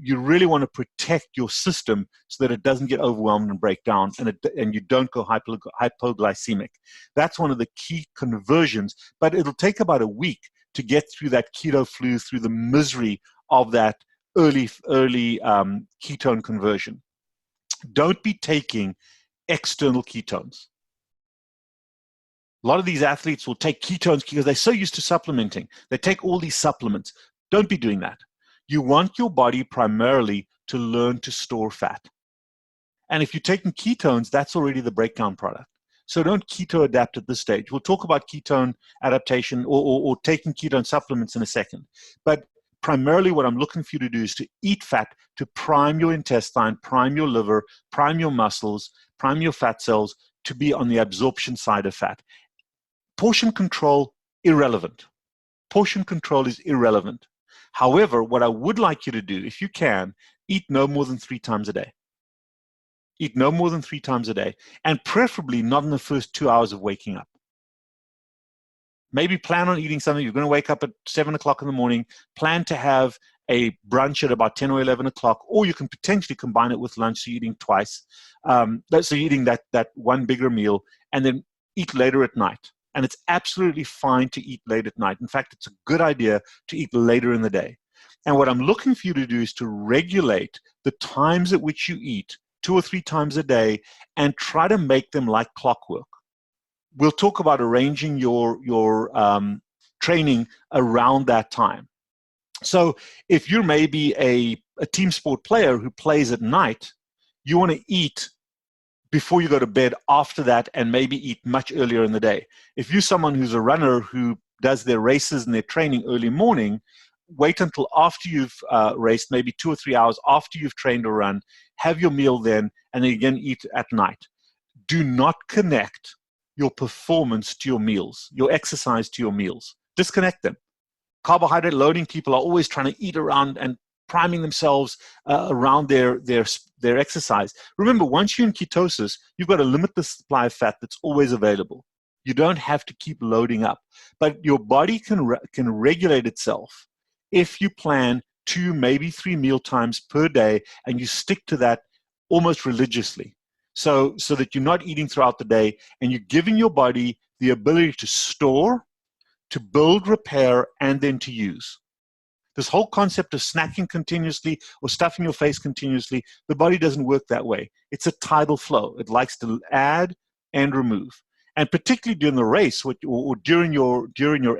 You really want to protect your system so that it doesn't get overwhelmed and break down, and you don't go hypoglycemic. That's one of the key conversions, but it'll take about a week to get through that keto flu, through the misery of that early ketone conversion. Don't be taking external ketones. A lot of these athletes will take ketones because they're so used to supplementing. They take all these supplements. Don't be doing that. You want your body primarily to learn to store fat. And if you're taking ketones, that's already the breakdown product. So don't keto adapt at this stage. We'll talk about ketone adaptation or taking ketone supplements in a second. But primarily what I'm looking for you to do is to eat fat to prime your intestine, prime your liver, prime your muscles, prime your fat cells to be on the absorption side of fat. Portion control, irrelevant. Portion control is irrelevant. However, what I would like you to do, if you can, eat no more than 3 times a day. Eat no more than 3 times a day, and preferably not in the first 2 hours of waking up. Maybe plan on eating something. You're going to wake up at 7 o'clock in the morning. Plan to have a brunch at about 10 or 11 o'clock, or you can potentially combine it with lunch, so you're eating twice. So you're eating that one bigger meal, and then eat later at night. And it's absolutely fine to eat late at night. In fact, it's a good idea to eat later in the day. And what I'm looking for you to do is to regulate the times at which you eat 2 or 3 times a day and try to make them like clockwork. We'll talk about arranging your training around that time. So if you're maybe a team sport player who plays at night, you want to eat before you go to bed after that and maybe eat much earlier in the day. If you're someone who's a runner who does their races and their training early morning, wait until after you've raced, maybe 2 or 3 hours after you've trained or run, have your meal then, and then again eat at night. Do not connect your performance to your meals, your exercise to your meals. Disconnect them. Carbohydrate loading people are always trying to eat around and priming themselves around their exercise. Remember, once you're in ketosis, you've got a limitless supply of fat that's always available. You don't have to keep loading up. But your body can regulate itself if you plan 2, maybe 3 meal times per day, and you stick to that almost religiously. So that you're not eating throughout the day, and you're giving your body the ability to store, to build, repair, and then to use. This whole concept of snacking continuously or stuffing your face continuously, the body doesn't work that way. It's a tidal flow. It likes to add and remove. And particularly during the race or during your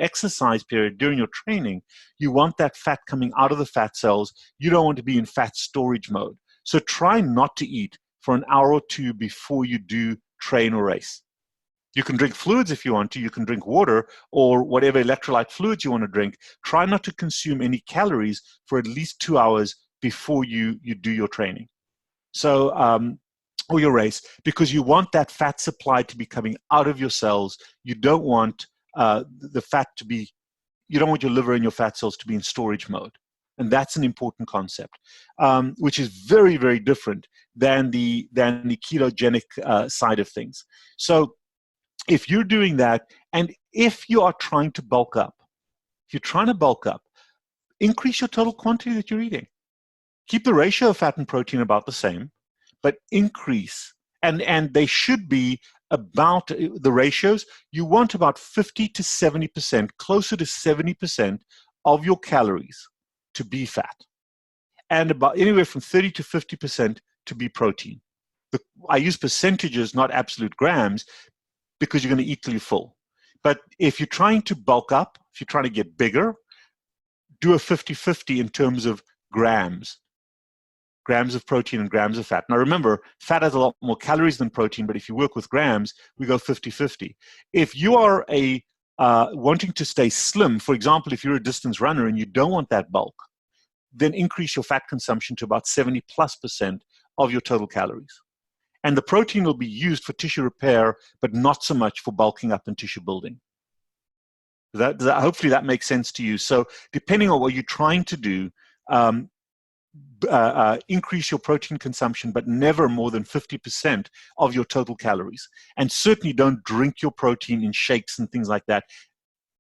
exercise period, during your training, you want that fat coming out of the fat cells. You don't want to be in fat storage mode. So try not to eat for an hour or 2 before you do train or race. You can drink fluids if you want to. You can drink water or whatever electrolyte fluids you want to drink. Try not to consume any calories for at least 2 hours before you do your training. So, or your race, because you want that fat supply to be coming out of your cells. You don't want the fat to be, you don't want your liver and your fat cells to be in storage mode. And that's an important concept, which is very, very different than the ketogenic side of things. So if you're doing that, and if you are trying to bulk up, increase your total quantity that you're eating. Keep the ratio of fat and protein about the same, but increase. And they should be about the ratios. You want about 50 to 70%, closer to 70% of your calories to be fat, and about anywhere from 30 to 50% to be protein. I use percentages, not absolute grams, because you're going to eat till you're full. But if you're trying to bulk up, if you're trying to get bigger, do a 50-50 in terms of grams of protein and grams of fat. Now remember, fat has a lot more calories than protein, but if you work with grams, we go 50-50. If you are wanting to stay slim, for example, if you're a distance runner and you don't want that bulk, then increase your fat consumption to about 70+% of your total calories. And the protein will be used for tissue repair, but not so much for bulking up and tissue building. Hopefully that makes sense to you. So depending on what you're trying to do, increase your protein consumption, but never more than 50% of your total calories. And certainly don't drink your protein in shakes and things like that.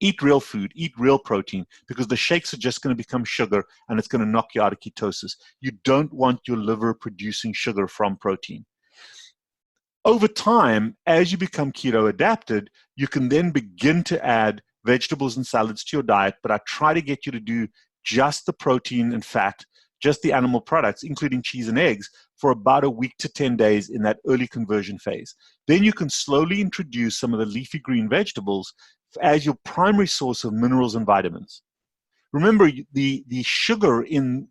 Eat real food, eat real protein, because the shakes are just going to become sugar and it's going to knock you out of ketosis. You don't want your liver producing sugar from protein. Over time, as you become keto adapted, you can then begin to add vegetables and salads to your diet, but I try to get you to do just the protein and fat, just the animal products, including cheese and eggs, for about a week to 10 days in that early conversion phase. Then you can slowly introduce some of the leafy green vegetables as your primary source of minerals and vitamins. Remember, the sugar in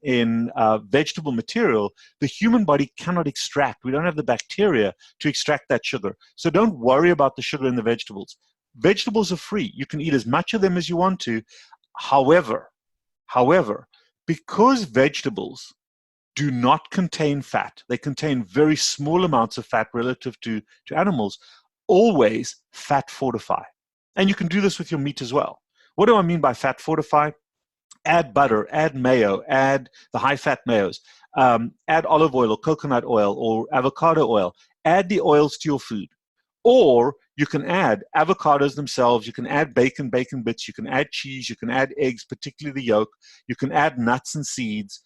vegetable material, the human body cannot extract. We don't have the bacteria to extract that sugar. So don't worry about the sugar in the vegetables. Vegetables are free. You can eat as much of them as you want to. However, because vegetables do not contain fat, they contain very small amounts of fat relative to animals, always fat fortify. And you can do this with your meat as well. What do I mean by fat fortify? Add butter, add mayo, add the high-fat mayos, add olive oil or coconut oil or avocado oil. Add the oils to your food. Or you can add avocados themselves, you can add bacon bits, you can add cheese, you can add eggs, particularly the yolk, you can add nuts and seeds,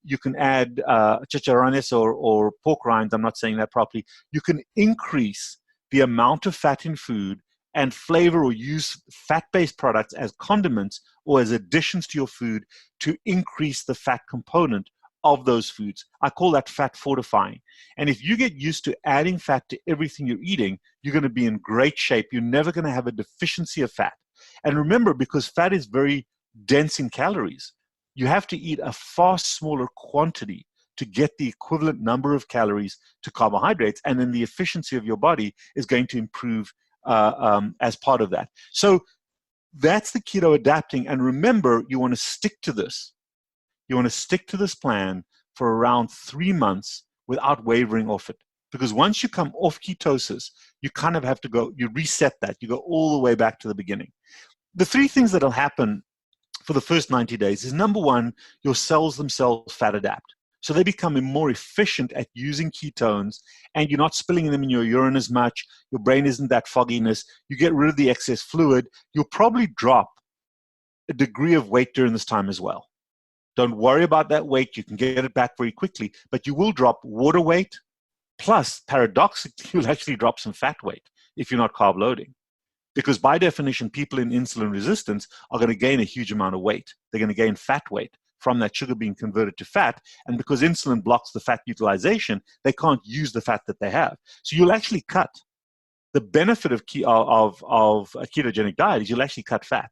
you can add chicharrones or pork rinds, I'm not saying that properly. You can increase the amount of fat in food and flavor or use fat-based products as condiments or as additions to your food to increase the fat component of those foods. I call that fat fortifying. And if you get used to adding fat to everything you're eating, you're going to be in great shape. You're never going to have a deficiency of fat. And remember, because fat is very dense in calories, you have to eat a far smaller quantity to get the equivalent number of calories to carbohydrates, and then the efficiency of your body is going to improve as part of that. So that's the keto adapting. And remember, you want to stick to this. You want to stick to this plan for around 3 months without wavering off it. Because once you come off ketosis, you kind of have to go, you reset that. You go all the way back to the beginning. The 3 things that will happen for the first 90 days is, number 1, your cells themselves fat adapt. So they become more efficient at using ketones, and you're not spilling them in your urine as much. Your brain isn't that fogginess. You get rid of the excess fluid. You'll probably drop a degree of weight during this time as well. Don't worry about that weight. You can get it back very quickly, but you will drop water weight. Plus, paradoxically, you'll actually drop some fat weight if you're not carb loading. Because by definition, people in insulin resistance are going to gain a huge amount of weight. They're going to gain fat weight from that sugar being converted to fat. And because insulin blocks the fat utilization, they can't use the fat that they have. So you'll actually cut. The benefit of a ketogenic diet is you'll actually cut fat.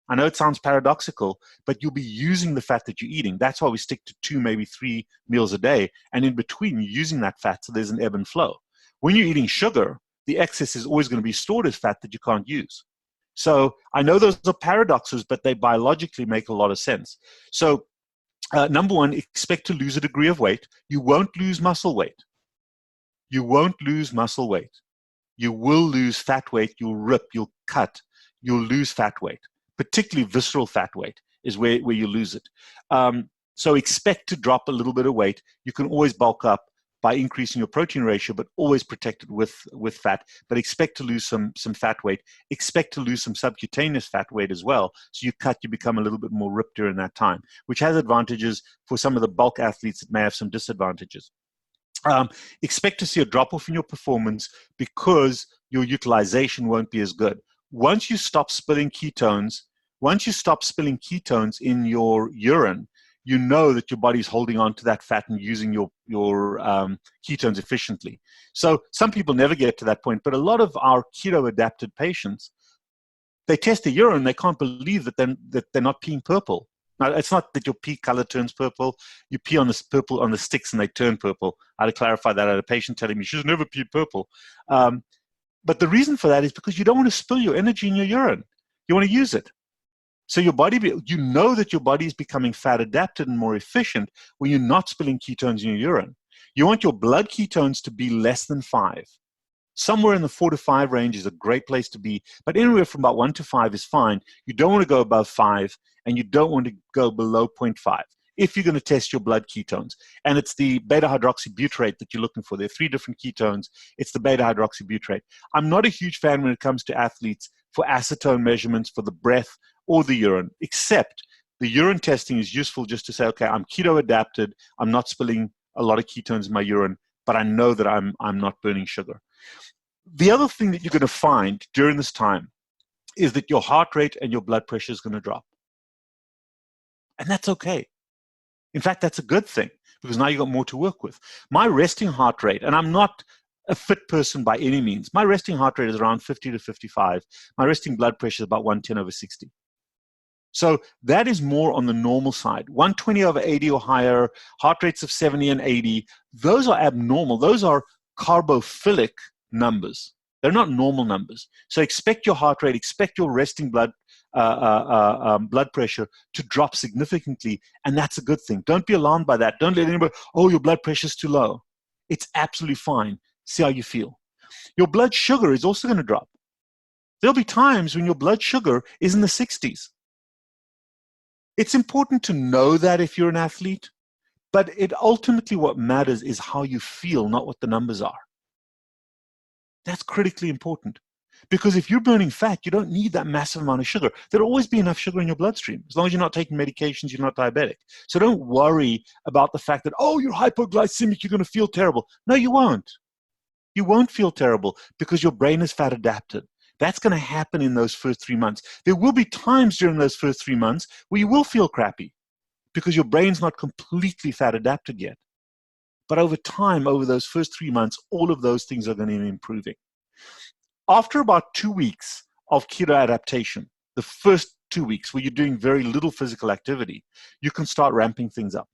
I know it sounds paradoxical, but you'll be using the fat that you're eating. That's why we stick to 2, maybe 3 meals a day. And in between, you're using that fat, so there's an ebb and flow. When you're eating sugar, the excess is always going to be stored as fat that you can't use. So I know those are paradoxes, but they biologically make a lot of sense. So number 1, expect to lose a degree of weight. You won't lose muscle weight. You won't lose muscle weight. You will lose fat weight. You'll rip, you'll cut, you'll lose fat weight. Particularly visceral fat weight is where you lose it. So expect to drop a little bit of weight. You can always bulk up by increasing your protein ratio, but always protect it with fat. But expect to lose some fat weight. Expect to lose some subcutaneous fat weight as well. So you cut, you become a little bit more ripped during that time, which has advantages for some of the bulk athletes that may have some disadvantages. Expect to see a drop-off in your performance because your utilization won't be as good. Once you stop spilling ketones in your urine, you know that your body's holding on to that fat and using your ketones efficiently. So some people never get to that point, but a lot of our keto-adapted patients, they test the urine, they can't believe that they're not peeing purple. Now, it's not that your pee color turns purple. You pee on this purple on the sticks and they turn purple. I had to clarify that. I had a patient telling me she's never peed purple. But the reason for that is because you don't want to spill your energy in your urine. You want to use it. So your body, you know that your body is becoming fat adapted and more efficient when you're not spilling ketones in your urine. You want your blood ketones to be less than 5. Somewhere in the 4 to 5 range is a great place to be, but anywhere from about 1 to 5 is fine. You don't want to go above 5, and you don't want to go below 0.5 if you're going to test your blood ketones. And it's the beta-hydroxybutyrate that you're looking for. There are 3 different ketones. It's the beta-hydroxybutyrate. I'm not a huge fan when it comes to athletes for acetone measurements for the breath or the urine, except the urine testing is useful just to say, okay, I'm keto adapted. I'm not spilling a lot of ketones in my urine, but I know that I'm not burning sugar. The other thing that you're going to find during this time is that your heart rate and your blood pressure is going to drop. And that's okay. In fact, that's a good thing because now you've got more to work with. My resting heart rate, and I'm not a fit person by any means, my resting heart rate is around 50 to 55. My resting blood pressure is about 110/60. So that is more on the normal side. 120/80 or higher, heart rates of 70 and 80, those are abnormal. Those are carbophilic numbers. They're not normal numbers. So expect your heart rate, expect your resting blood pressure to drop significantly, and that's a good thing. Don't be alarmed by that. Don't let anybody, oh, your blood pressure is too low. It's absolutely fine. See how you feel. Your blood sugar is also going to drop. There'll be times when your blood sugar is in the 60s. It's important to know that if you're an athlete, but ultimately what matters is how you feel, not what the numbers are. That's critically important. Because if you're burning fat, you don't need that massive amount of sugar. There'll always be enough sugar in your bloodstream. As long as you're not taking medications, you're not diabetic. So don't worry about the fact that, oh, you're hypoglycemic, you're going to feel terrible. No, you won't. You won't feel terrible because your brain is fat adapted. That's going to happen in those first 3 months. There will be times during those first 3 months where you will feel crappy because your brain's not completely fat adapted yet. But over time, over those first 3 months, all of those things are going to be improving. After about 2 weeks of keto adaptation, the first 2 weeks where you're doing very little physical activity, you can start ramping things up.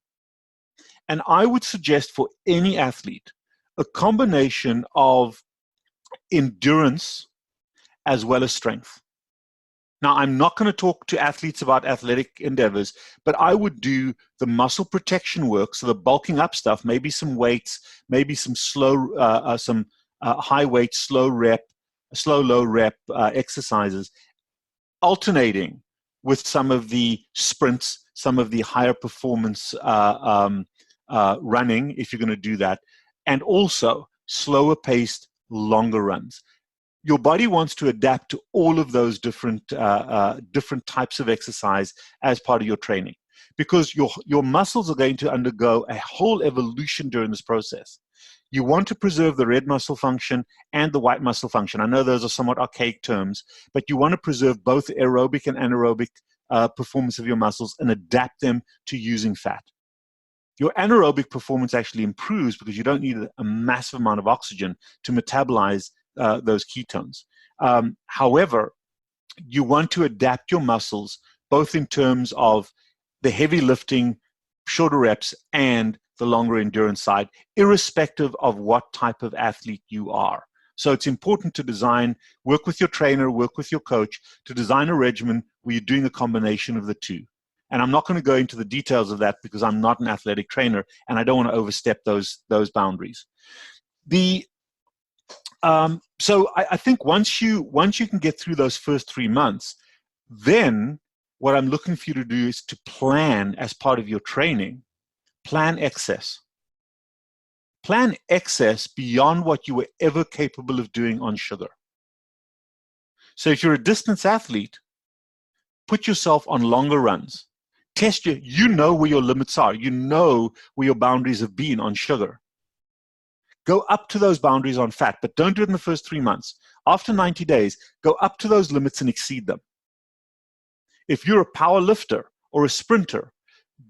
And I would suggest for any athlete, a combination of endurance as well as strength. Now, I'm not going to talk to athletes about athletic endeavors, but I would do the muscle protection work, so the bulking up stuff, maybe some weights, maybe some high weight, slow low rep exercises, alternating with some of the sprints, some of the higher performance running, if you're going to do that, and also slower paced, longer runs. Your body wants to adapt to all of those different types of exercise as part of your training, because your muscles are going to undergo a whole evolution during this process. You want to preserve the red muscle function and the white muscle function. I know those are somewhat archaic terms, but you want to preserve both aerobic and anaerobic performance of your muscles and adapt them to using fat. Your anaerobic performance actually improves because you don't need a massive amount of oxygen to metabolize those ketones. However, you want to adapt your muscles both in terms of the heavy lifting, shorter reps, and the longer endurance side, irrespective of what type of athlete you are. So it's important to work with your trainer, work with your coach to design a regimen where you're doing a combination of the two. And I'm not going to go into the details of that because I'm not an athletic trainer and I don't want to overstep those boundaries. So I think once you can get through those first 3 months, then what I'm looking for you to do is to plan as part of your training, plan excess. Plan excess beyond what you were ever capable of doing on sugar. So if you're a distance athlete, put yourself on longer runs. Test you know where your limits are. You know where your boundaries have been on sugar. Go up to those boundaries on fat, but don't do it in the first 3 months. After 90 days, go up to those limits and exceed them. If you're a power lifter or a sprinter,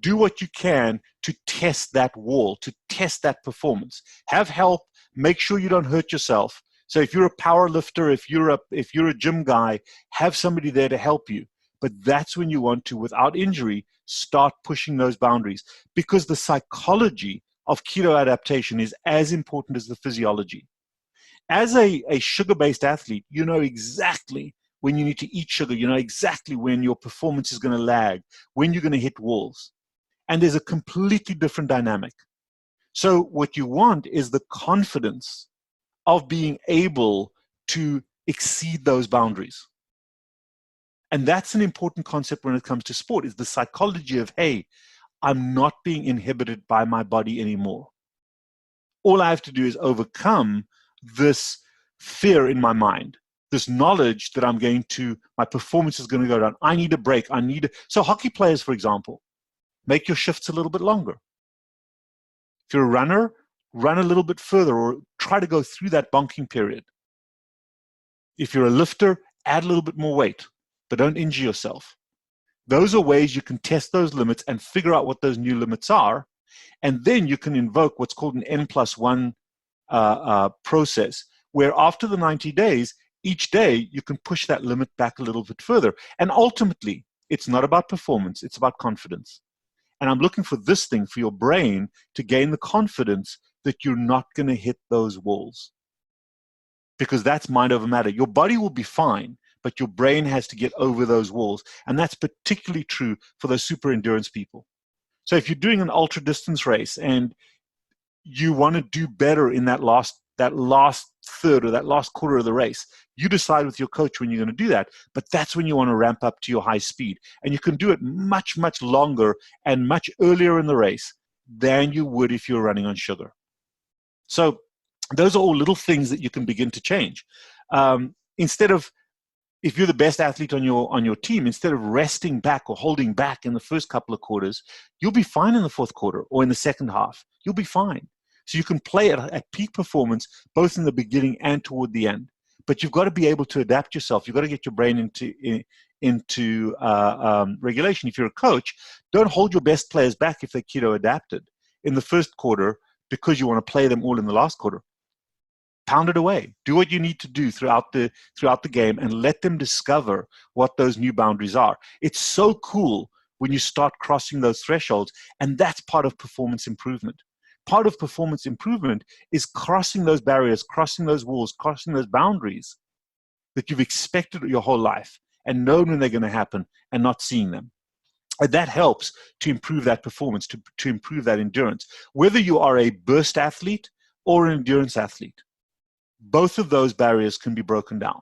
do what you can to test that wall, to test that performance. Have help. Make sure you don't hurt yourself. So if you're a power lifter, if you're a gym guy, have somebody there to help you. But that's when you want to, without injury, start pushing those boundaries, because the psychology of keto adaptation is as important as the physiology. As a sugar-based athlete, you know exactly when you need to eat sugar. You know exactly when your performance is going to lag, when you're going to hit walls. And there's a completely different dynamic. So what you want is the confidence of being able to exceed those boundaries. And that's an important concept when it comes to sport, is the psychology of, hey, I'm not being inhibited by my body anymore. All I have to do is overcome this fear in my mind, this knowledge that my performance is going to go down. I need a break. So hockey players, for example, make your shifts a little bit longer. If you're a runner, run a little bit further or try to go through that bonking period. If you're a lifter, add a little bit more weight, but don't injure yourself. Those are ways you can test those limits and figure out what those new limits are. And then you can invoke what's called an N+1 process, where after the 90 days, each day you can push that limit back a little bit further. And ultimately, it's not about performance, it's about confidence. And I'm looking for this thing for your brain to gain the confidence that you're not going to hit those walls. Because that's mind over matter. Your body will be fine, but your brain has to get over those walls. And that's particularly true for those super endurance people. So if you're doing an ultra distance race and you want to do better in that last third or that last quarter of the race, you decide with your coach when you're going to do that, but that's when you want to ramp up to your high speed. And you can do it much, much longer and much earlier in the race than you would if you're running on sugar. So those are all little things that you can begin to change. Instead of, if you're the best athlete on your team, instead of resting back or holding back in the first couple of quarters, you'll be fine in the fourth quarter or in the second half. You'll be fine. So you can play at peak performance, both in the beginning and toward the end. But you've got to be able to adapt yourself. You've got to get your brain into regulation. If you're a coach, don't hold your best players back if they're keto adapted in the first quarter because you want to play them all in the last quarter. Pound it away. Do what you need to do throughout the game and let them discover what those new boundaries are. It's so cool when you start crossing those thresholds, and that's part of performance improvement. Part of performance improvement is crossing those barriers, crossing those walls, crossing those boundaries that you've expected your whole life and known when they're going to happen and not seeing them. And that helps to improve that performance, to improve that endurance. Whether you are a burst athlete or an endurance athlete, both of those barriers can be broken down.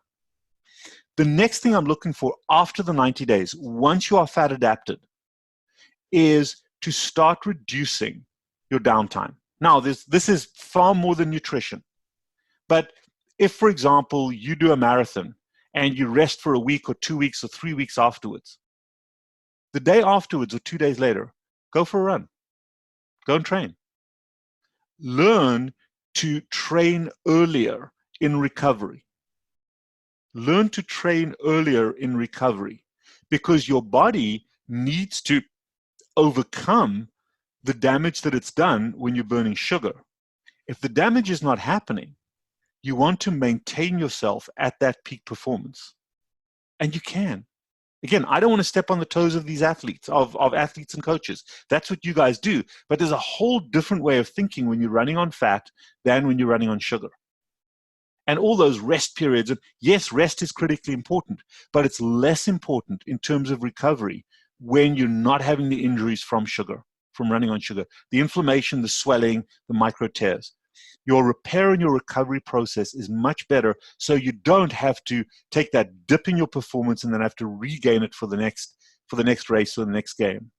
The next thing I'm looking for after the 90 days, once you are fat adapted, is to start reducing your downtime. Now, this is far more than nutrition. But if, for example, you do a marathon and you rest for a week or 2 weeks or 3 weeks afterwards, the day afterwards or 2 days later, go for a run. Go and train. Learn to train earlier in recovery. Learn to train earlier in recovery because your body needs to overcome the damage that it's done when you're burning sugar. If the damage is not happening, you want to maintain yourself at that peak performance. And you can. Again, I don't want to step on the toes of these athletes, of athletes and coaches. That's what you guys do. But there's a whole different way of thinking when you're running on fat than when you're running on sugar. And all those rest periods, and yes, rest is critically important, but it's less important in terms of recovery when you're not having the injuries from sugar, from running on sugar. The inflammation, the swelling, the micro tears. Your repair and your recovery process is much better, so you don't have to take that dip in your performance and then have to regain it for the next race or the next game.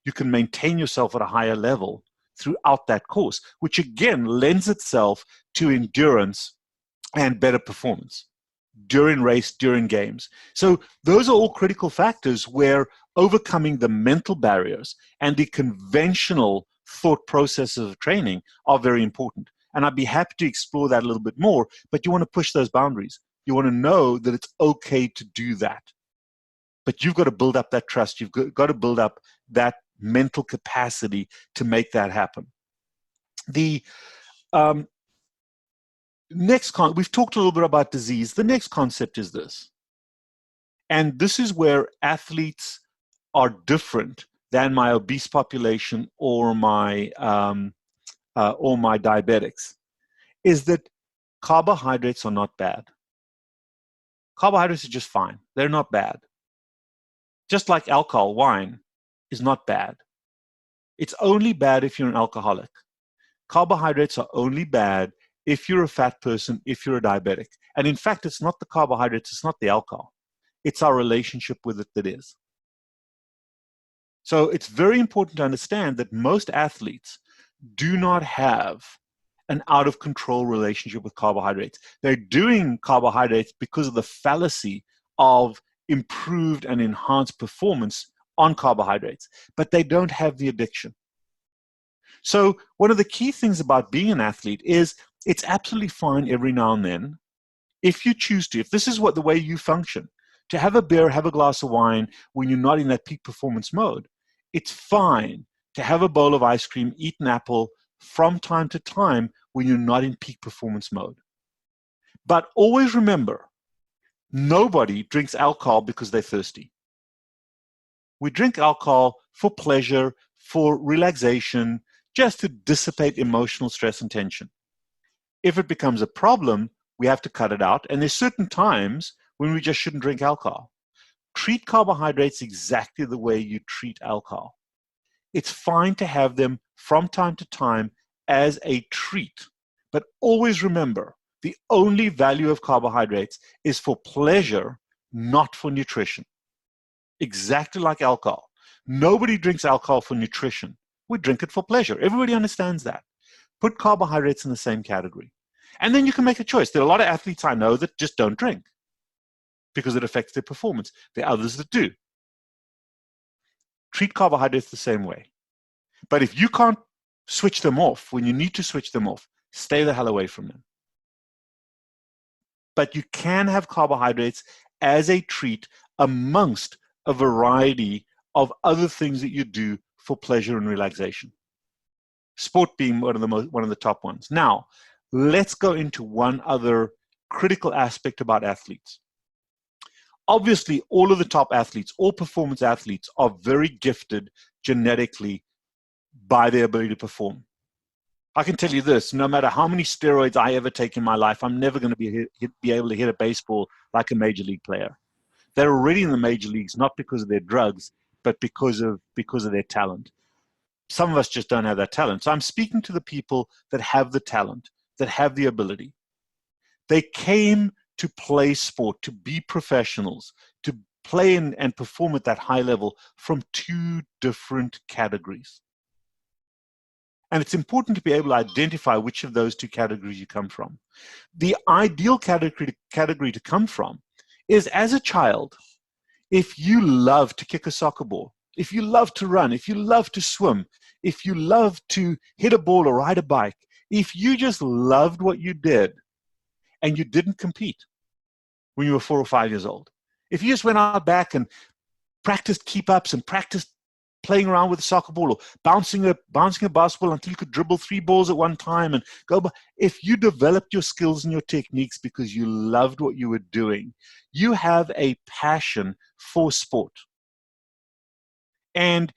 You can maintain yourself at a higher level throughout that course, which again lends itself to endurance and better performance during race, during games. So those are all critical factors where overcoming the mental barriers and the conventional thought processes of training are very important. And I'd be happy to explore that a little bit more, but you want to push those boundaries. You want to know that it's okay to do that. But you've got to build up that trust. You've got to build up that mental capacity to make that happen. The we've talked a little bit about disease. The next concept is this. And this is where athletes are different than my obese population or my diabetics, is that carbohydrates are not bad. Carbohydrates are just fine. They're not bad. Just like alcohol, wine is not bad. It's only bad if you're an alcoholic. Carbohydrates are only bad if you're a fat person, if you're a diabetic. And in fact, it's not the carbohydrates, it's not the alcohol. It's our relationship with it that is. So it's very important to understand that most athletes do not have an out-of-control relationship with carbohydrates. They're doing carbohydrates because of the fallacy of improved and enhanced performance on carbohydrates, but they don't have the addiction. So one of the key things about being an athlete is it's absolutely fine every now and then, if you choose to, if this is the way you function, to have a beer, have a glass of wine when you're not in that peak performance mode. It's fine to have a bowl of ice cream, eat an apple from time to time when you're not in peak performance mode. But always remember, nobody drinks alcohol because they're thirsty. We drink alcohol for pleasure, for relaxation, just to dissipate emotional stress and tension. If it becomes a problem, we have to cut it out. And there's certain times when we just shouldn't drink alcohol. Treat carbohydrates exactly the way you treat alcohol. It's fine to have them from time to time as a treat. But always remember, the only value of carbohydrates is for pleasure, not for nutrition. Exactly like alcohol. Nobody drinks alcohol for nutrition. We drink it for pleasure. Everybody understands that. Put carbohydrates in the same category. And then you can make a choice. There are a lot of athletes I know that just don't drink because it affects their performance. There are others that do. Treat carbohydrates the same way. But if you can't switch them off when you need to switch them off, stay the hell away from them. But you can have carbohydrates as a treat amongst a variety of other things that you do for pleasure and relaxation. Sport being one of the top ones. Now, let's go into one other critical aspect about athletes. Obviously, all of the top athletes, all performance athletes, are very gifted genetically by their ability to perform. I can tell you this, no matter how many steroids I ever take in my life, I'm never going to be able to hit a baseball like a major league player. They're already in the major leagues, not because of their drugs, but because of their talent. Some of us just don't have that talent. So I'm speaking to the people that have the talent, that have the ability. They came to play sport, to be professionals, to play and perform at that high level from two different categories. And it's important to be able to identify which of those two categories you come from. The ideal category to come from is, as a child, if you love to kick a soccer ball, if you love to run, if you love to swim, if you love to hit a ball or ride a bike, if you just loved what you did and you didn't compete when you were 4 or 5 years old, if you just went out back and practiced keep-ups and practiced playing around with a soccer ball or bouncing a basketball until you could dribble 3 balls at one time and go, if you developed your skills and your techniques because you loved what you were doing, you have a passion for sport. And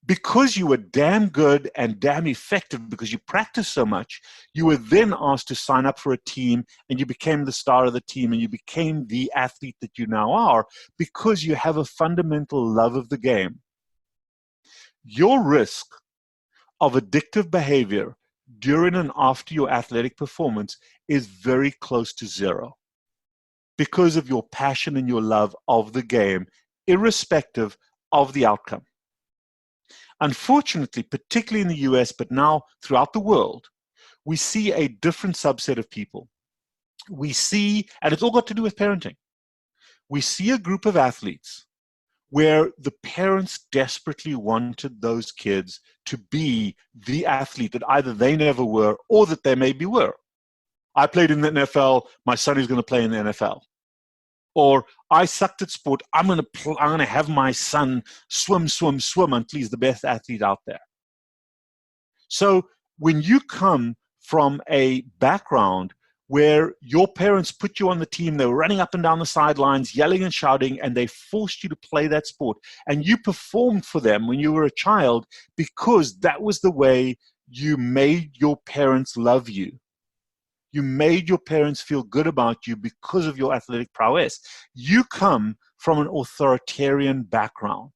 because you were damn good and damn effective because you practiced so much, you were then asked to sign up for a team, and you became the star of the team, and you became the athlete that you now are because you have a fundamental love of the game. Your risk of addictive behavior during and after your athletic performance is very close to zero because of your passion and your love of the game, irrespective of the outcome. Unfortunately, particularly in the US, but now throughout the world, we see a different subset of people. We see, and it's all got to do with parenting, we see a group of athletes where the parents desperately wanted those kids to be the athlete that either they never were or that they maybe were. I played in the NFL, my son is going to play in the NFL. Or I sucked at sport, I'm going to have my son swim until he's the best athlete out there. So when you come from a background where your parents put you on the team, they were running up and down the sidelines, yelling and shouting, and they forced you to play that sport, and you performed for them when you were a child because that was the way you made your parents love you. You made your parents feel good about you because of your athletic prowess. You come from an authoritarian background.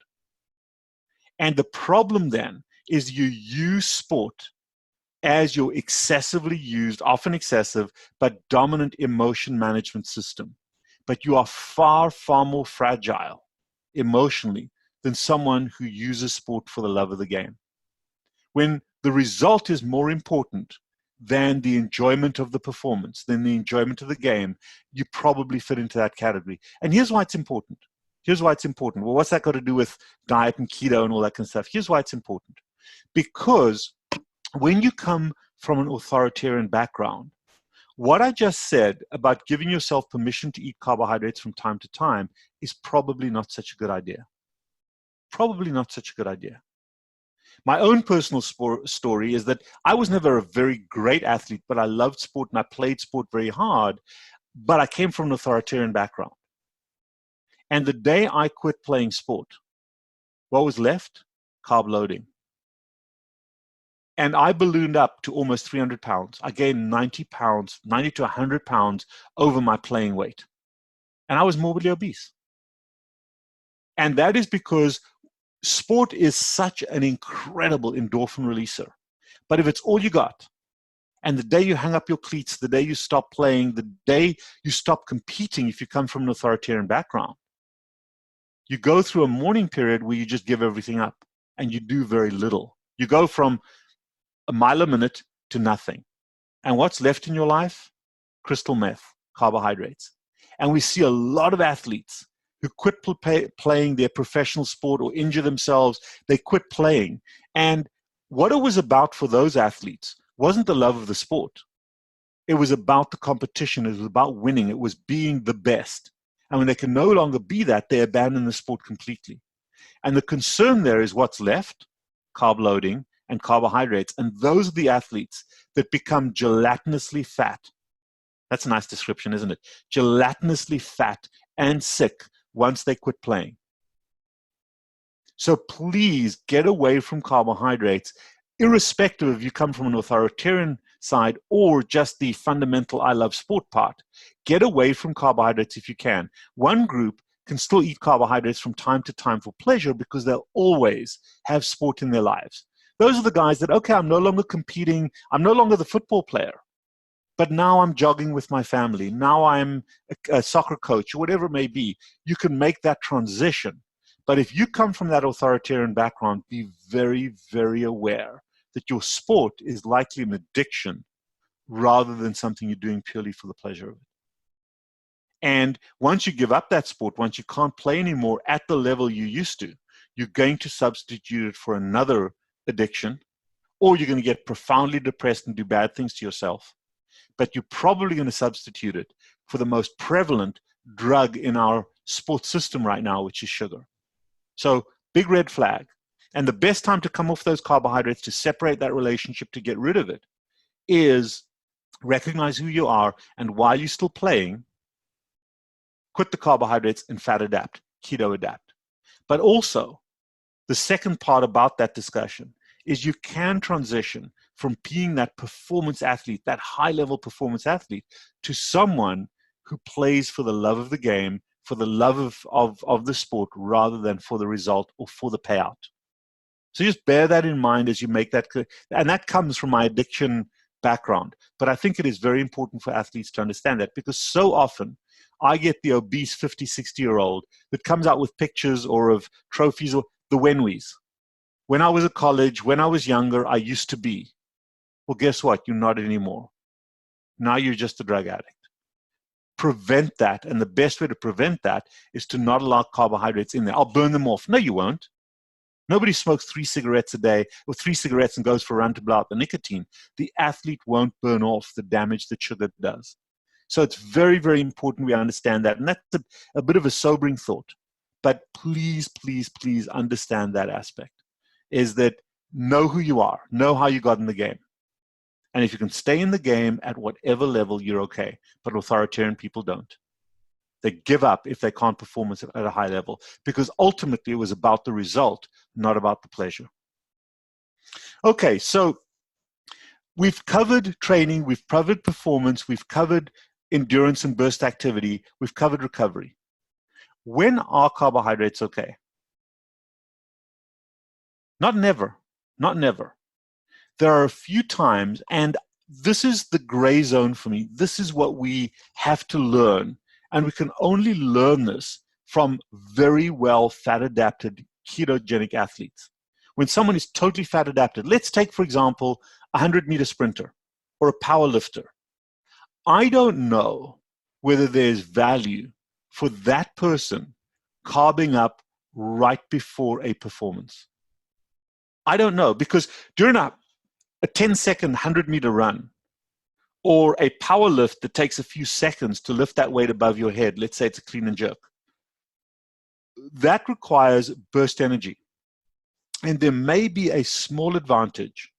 And the problem then is you use sport as your excessively used, often excessive, but dominant emotion management system. But you are far, far more fragile emotionally than someone who uses sport for the love of the game. When the result is more important than the enjoyment of the performance, than the enjoyment of the game, you probably fit into that category. And here's why it's important. Here's why it's important. Well, what's that got to do with diet and keto and all that kind of stuff? Here's why it's important. Because when you come from an authoritarian background, what I just said about giving yourself permission to eat carbohydrates from time to time is probably not such a good idea. Probably not such a good idea. My own personal story is that I was never a very great athlete, but I loved sport and I played sport very hard, but I came from an authoritarian background. And the day I quit playing sport, what was left? Carb loading. And I ballooned up to almost 300 pounds. I gained 90 pounds, 90 to 100 pounds over my playing weight. And I was morbidly obese. And that is because sport is such an incredible endorphin releaser. But if it's all you got, and the day you hang up your cleats, the day you stop playing, the day you stop competing, if you come from an authoritarian background, you go through a mourning period where you just give everything up and you do very little. You go from a mile a minute to nothing. And what's left in your life? Crystal meth, carbohydrates. And we see a lot of athletes who quit playing their professional sport or injure themselves. They quit playing. And what it was about for those athletes wasn't the love of the sport. It was about the competition. It was about winning. It was being the best. And when they can no longer be that, they abandon the sport completely. And the concern there is what's left, carb loading and carbohydrates. And those are the athletes that become gelatinously fat. That's a nice description, isn't it? Gelatinously fat and sick once they quit playing. So please get away from carbohydrates, irrespective of if you come from an authoritarian side or just the fundamental I love sport part. Get away from carbohydrates if you can. One group can still eat carbohydrates from time to time for pleasure because they'll always have sport in their lives. Those are the guys that, okay, I'm no longer competing, I'm no longer the football player, but now I'm jogging with my family, now I'm a soccer coach, or whatever it may be. You can make that transition. But if you come from that authoritarian background, be very, very aware that your sport is likely an addiction rather than something you're doing purely for the pleasure of it. And once you give up that sport, once you can't play anymore at the level you used to, you're going to substitute it for another addiction, or you're going to get profoundly depressed and do bad things to yourself. But you're probably going to substitute it for the most prevalent drug in our sports system right now, which is sugar. So big red flag. And the best time to come off those carbohydrates, to separate that relationship, to get rid of it, is recognize who you are, and while you're still playing, quit the carbohydrates and fat adapt, keto adapt. But also, the second part about that discussion is you can transition from being that performance athlete, that high-level performance athlete, to someone who plays for the love of the game, for the love of the sport, rather than for the result or for the payout. So just bear that in mind as you make that clear. And that comes from my addiction background. But I think it is very important for athletes to understand that, because so often I get the obese 50, 60-year-old that comes out with pictures or of trophies or the Wenwees. When I was at college, when I was younger, I used to be. Well, guess what? You're not anymore. Now you're just a drug addict. Prevent that, and the best way to prevent that is to not allow carbohydrates in there. I'll burn them off. No, you won't. Nobody smokes 3 cigarettes a day or 3 cigarettes and goes for a run to blow out the nicotine. The athlete won't burn off the damage that sugar does. So it's very, very important we understand that. And that's a bit of a sobering thought. But please, please, please understand that aspect, is that know who you are, know how you got in the game. And if you can stay in the game at whatever level, you're okay. But authoritarian people don't. They give up if they can't perform at a high level, because ultimately it was about the result, not about the pleasure. Okay, so we've covered training, we've covered performance, we've covered endurance and burst activity, we've covered recovery. When are carbohydrates okay? Not never, not never. there are a few times, and this is the gray zone for me. This is what we have to learn. And we can only learn this from very well fat-adapted ketogenic athletes. When someone is totally fat-adapted, let's take, for example, a 100-meter sprinter or a power lifter. I don't know whether there's value for that person carbing up right before a performance. I don't know, because during a 10-second 100-meter run or a power lift that takes a few seconds to lift that weight above your head, let's say it's a clean and jerk, that requires burst energy. And there may be a small advantage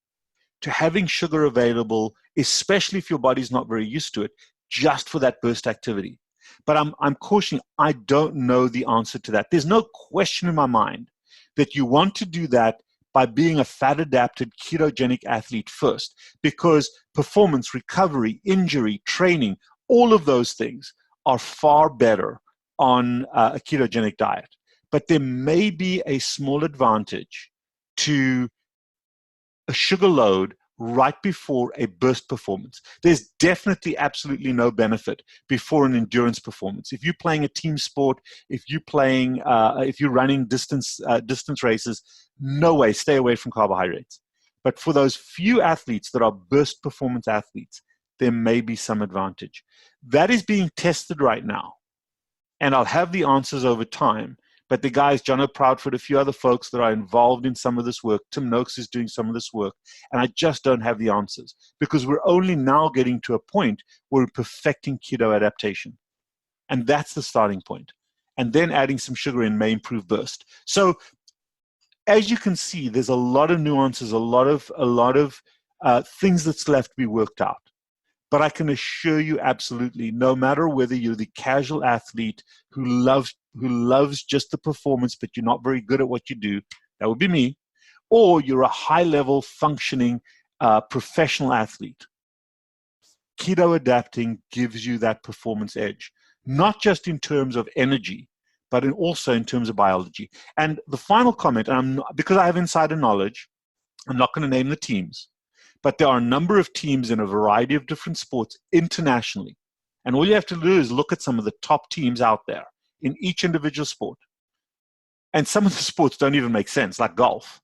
to having sugar available, especially if your body's not very used to it, just for that burst activity. But I'm cautioning, I don't know the answer to that. There's no question in my mind that you want to do that by being a fat-adapted ketogenic athlete first, because performance, recovery, injury, training, all of those things are far better on a ketogenic diet. But there may be a small advantage to a sugar load right before a burst performance. There's definitely absolutely no benefit before an endurance performance. If you're playing a team sport, if you're running distance races, no way, stay away from carbohydrates. But for those few athletes that are burst performance athletes, there may be some advantage. That is being tested right now. And I'll have the answers over time. But the guys, John O'Proudford, a few other folks that are involved in some of this work, Tim Noakes is doing some of this work, and I just don't have the answers, because we're only now getting to a point where we're perfecting keto adaptation. And that's the starting point. And then adding some sugar in may improve burst. So as you can see, there's a lot of nuances, a lot of things that's left to be worked out. But I can assure you absolutely, no matter whether you're the casual athlete who loves just the performance, but you're not very good at what you do, that would be me, or you're a high-level functioning professional athlete, keto adapting gives you that performance edge, not just in terms of energy, but also in terms of biology. And the final comment, and because I have insider knowledge, I'm not going to name the teams, but there are a number of teams in a variety of different sports internationally. And all you have to do is look at some of the top teams out there in each individual sport. And some of the sports don't even make sense, like golf.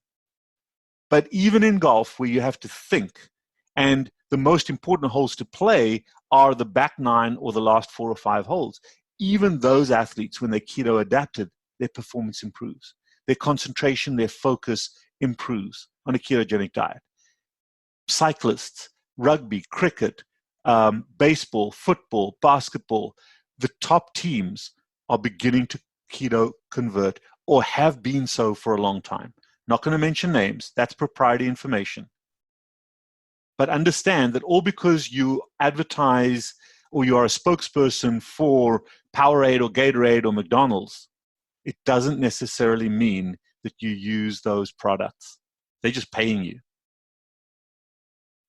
But even in golf, where you have to think, and the most important holes to play are the back 9 or the last 4 or 5 holes, even those athletes, when they're keto adapted, their performance improves. Their concentration, their focus improves on a ketogenic diet. Cyclists, rugby, cricket, baseball, football, basketball, the top teams are beginning to keto convert or have been so for a long time. Not going to mention names, that's proprietary information. But understand that all because you advertise or you are a spokesperson for Powerade or Gatorade or McDonald's, it doesn't necessarily mean that you use those products. They're just paying you.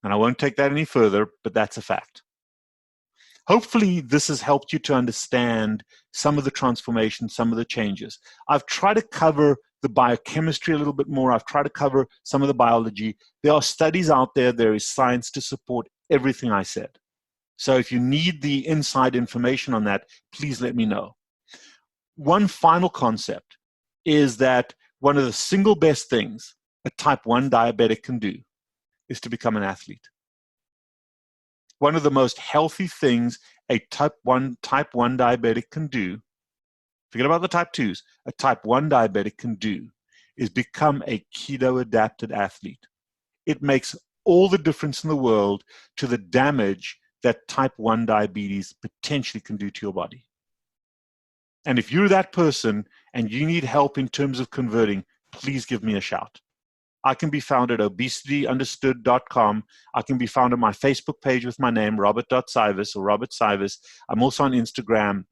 And I won't take that any further, but that's a fact. Hopefully, this has helped you to understand some of the transformation, some of the changes. I've tried to cover the biochemistry a little bit more. I've tried to cover some of the biology. There are studies out there. There is science to support everything I said. So if you need the inside information on that, please let me know. One final concept is that one of the single best things a type 1 diabetic can do is to become an athlete. One of the most healthy things a type 1 diabetic can do, forget about the type 2s, a type 1 diabetic can do is become a keto-adapted athlete. It makes all the difference in the world to the damage that type 1 diabetes potentially can do to your body. And if you're that person and you need help in terms of converting, please give me a shout. I can be found at obesityunderstood.com. I can be found on my Facebook page with my name, Robert.Cywes or Robert Cywes. I'm also on Instagram.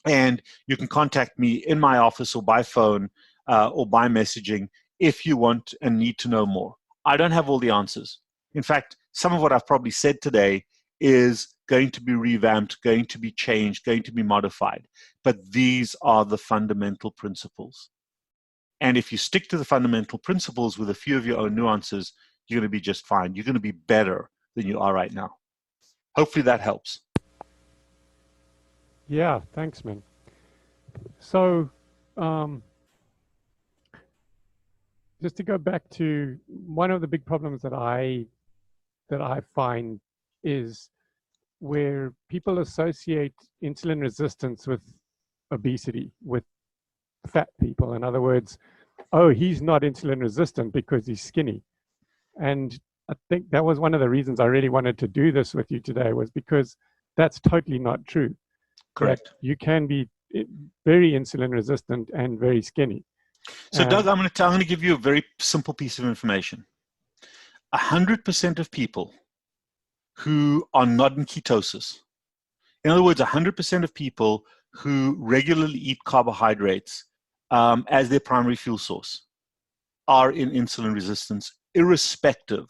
And you can contact me in my office or by phone or by messaging if you want and need to know more. I don't have all the answers. In fact, some of what I've probably said today is going to be revamped, going to be changed, going to be modified. But these are the fundamental principles. And if you stick to the fundamental principles with a few of your own nuances, you're going to be just fine. You're going to be better than you are right now. Hopefully that helps. Yeah, thanks, man. So, just to go back to one of the big problems that I find is where people associate insulin resistance with obesity, with fat people. In other words, oh, he's not insulin resistant because he's skinny. And I think that was one of the reasons I really wanted to do this with you today, was because that's totally not true. Correct. That you can be very insulin resistant and very skinny. So Doug, I'm going to give you a very simple piece of information. 100% of people who are not in ketosis, in other words, 100% of people who regularly eat carbohydrates as their primary fuel source, are in insulin resistance, irrespective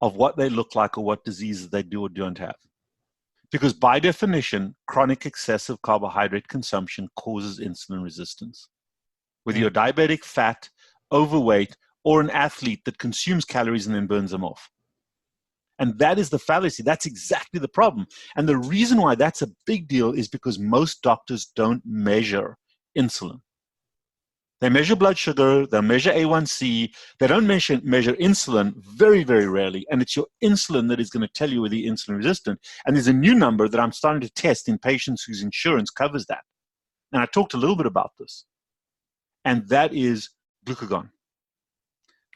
of what they look like or what diseases they do or don't have. Because by definition, chronic excessive carbohydrate consumption causes insulin resistance. Whether you're diabetic, fat, overweight, or an athlete that consumes calories and then burns them off. And that is the fallacy. That's exactly the problem. And the reason why that's a big deal is because most doctors don't measure insulin. They measure blood sugar, they measure A1C, they don't measure insulin very, very rarely, and it's your insulin that is going to tell you whether you're insulin resistant. And there's a new number that I'm starting to test in patients whose insurance covers that. And I talked a little bit about this. And that is glucagon.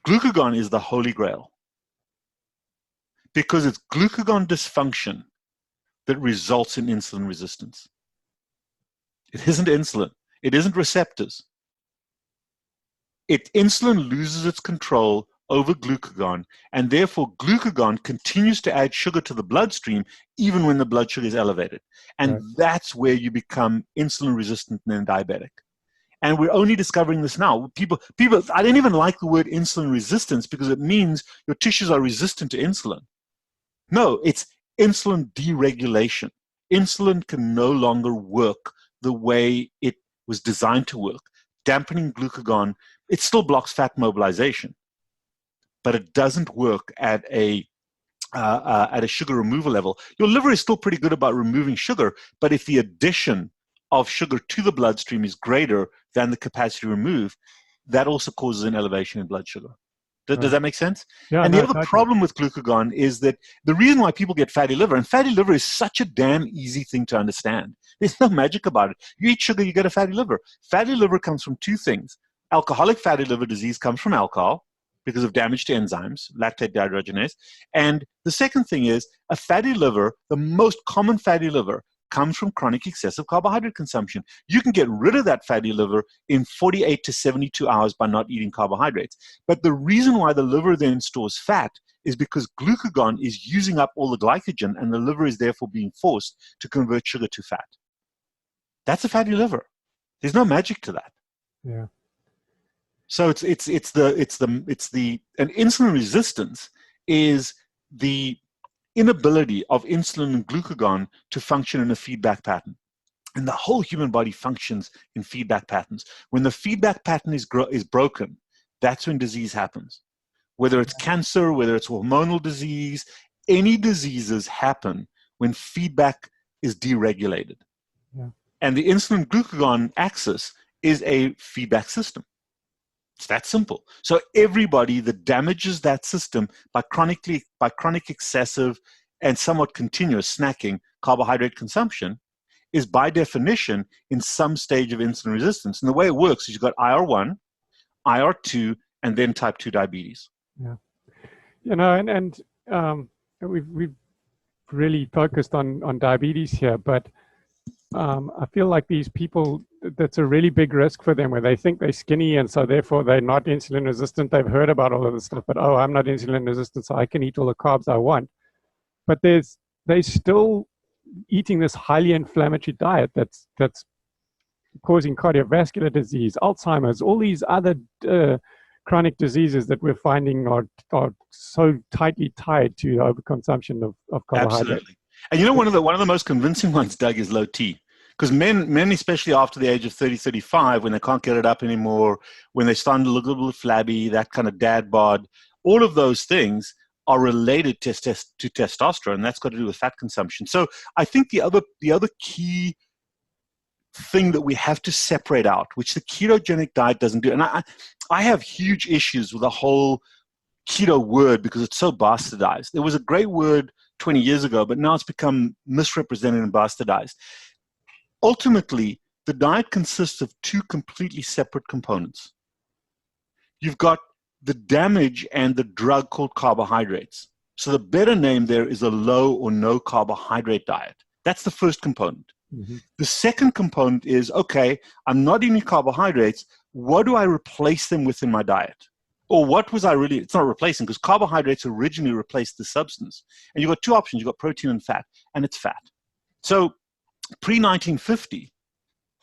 Glucagon is the holy grail, because it's glucagon dysfunction that results in insulin resistance. It isn't insulin. It isn't receptors. Insulin loses its control over glucagon, and therefore glucagon continues to add sugar to the bloodstream even when the blood sugar is elevated. And that's where you become insulin resistant and then diabetic. And we're only discovering this now. People, I don't even like the word insulin resistance because it means your tissues are resistant to insulin. No, it's insulin deregulation. Insulin can no longer work the way it was designed to work. Dampening glucagon, it still blocks fat mobilization, but it doesn't work at a sugar removal level. Your liver is still pretty good about removing sugar, but if the addition of sugar to the bloodstream is greater than the capacity to remove, that also causes an elevation in blood sugar. Does that make sense? Yeah, and the other problem with glucagon is that the reason why people get fatty liver, and fatty liver is such a damn easy thing to understand. There's no magic about it. You eat sugar, you get a fatty liver. Fatty liver comes from two things. Alcoholic fatty liver disease comes from alcohol because of damage to enzymes, lactate dehydrogenase. And the second thing is a fatty liver, the most common fatty liver, comes from chronic excessive carbohydrate consumption. You can get rid of that fatty liver in 48 to 72 hours by not eating carbohydrates. But the reason why the liver then stores fat is because glucagon is using up all the glycogen, and the liver is therefore being forced to convert sugar to fat. That's a fatty liver. There's no magic to that. Yeah. So and insulin resistance is the inability of insulin and glucagon to function in a feedback pattern. And the whole human body functions in feedback patterns. When the feedback pattern is broken, that's when disease happens. Whether it's cancer, whether it's hormonal disease, any diseases happen when feedback is deregulated. Yeah. And the insulin-glucagon axis is a feedback system. It's that simple. So everybody that damages that system by chronic excessive and somewhat continuous snacking carbohydrate consumption is by definition in some stage of insulin resistance. And the way it works is you've got IR1, IR2, and then type 2 diabetes. Yeah. You know, and we've really focused on diabetes here, but I feel like these people, that's a really big risk for them, where they think they're skinny and so therefore they're not insulin resistant. They've heard about all of this stuff, but oh, I'm not insulin resistant, so I can eat all the carbs I want. But they're still eating this highly inflammatory diet that's causing cardiovascular disease, Alzheimer's, all these other chronic diseases that we're finding are so tightly tied to overconsumption of carbohydrates. Absolutely. And you know, one of the most convincing ones, Doug, is low T. Because men, especially after the age of 30, 35, when they can't get it up anymore, when they're starting to look a little flabby, that kind of dad bod, all of those things are related to testosterone. That's got to do with fat consumption. So I think the other key thing that we have to separate out, which the ketogenic diet doesn't do, and I have huge issues with the whole keto word because it's so bastardized. There was a great word 20 years ago, but now it's become misrepresented and bastardized. Ultimately, the diet consists of two completely separate components. You've got the damage and the drug called carbohydrates. So the better name there is a low or no carbohydrate diet. That's the first component. Mm-hmm. The second component is, okay, I'm not eating carbohydrates. What do I replace them with in my diet? Or what was I really, it's not replacing, because carbohydrates originally replaced the substance. And you've got two options. You've got protein and fat, and it's fat. So pre-1950,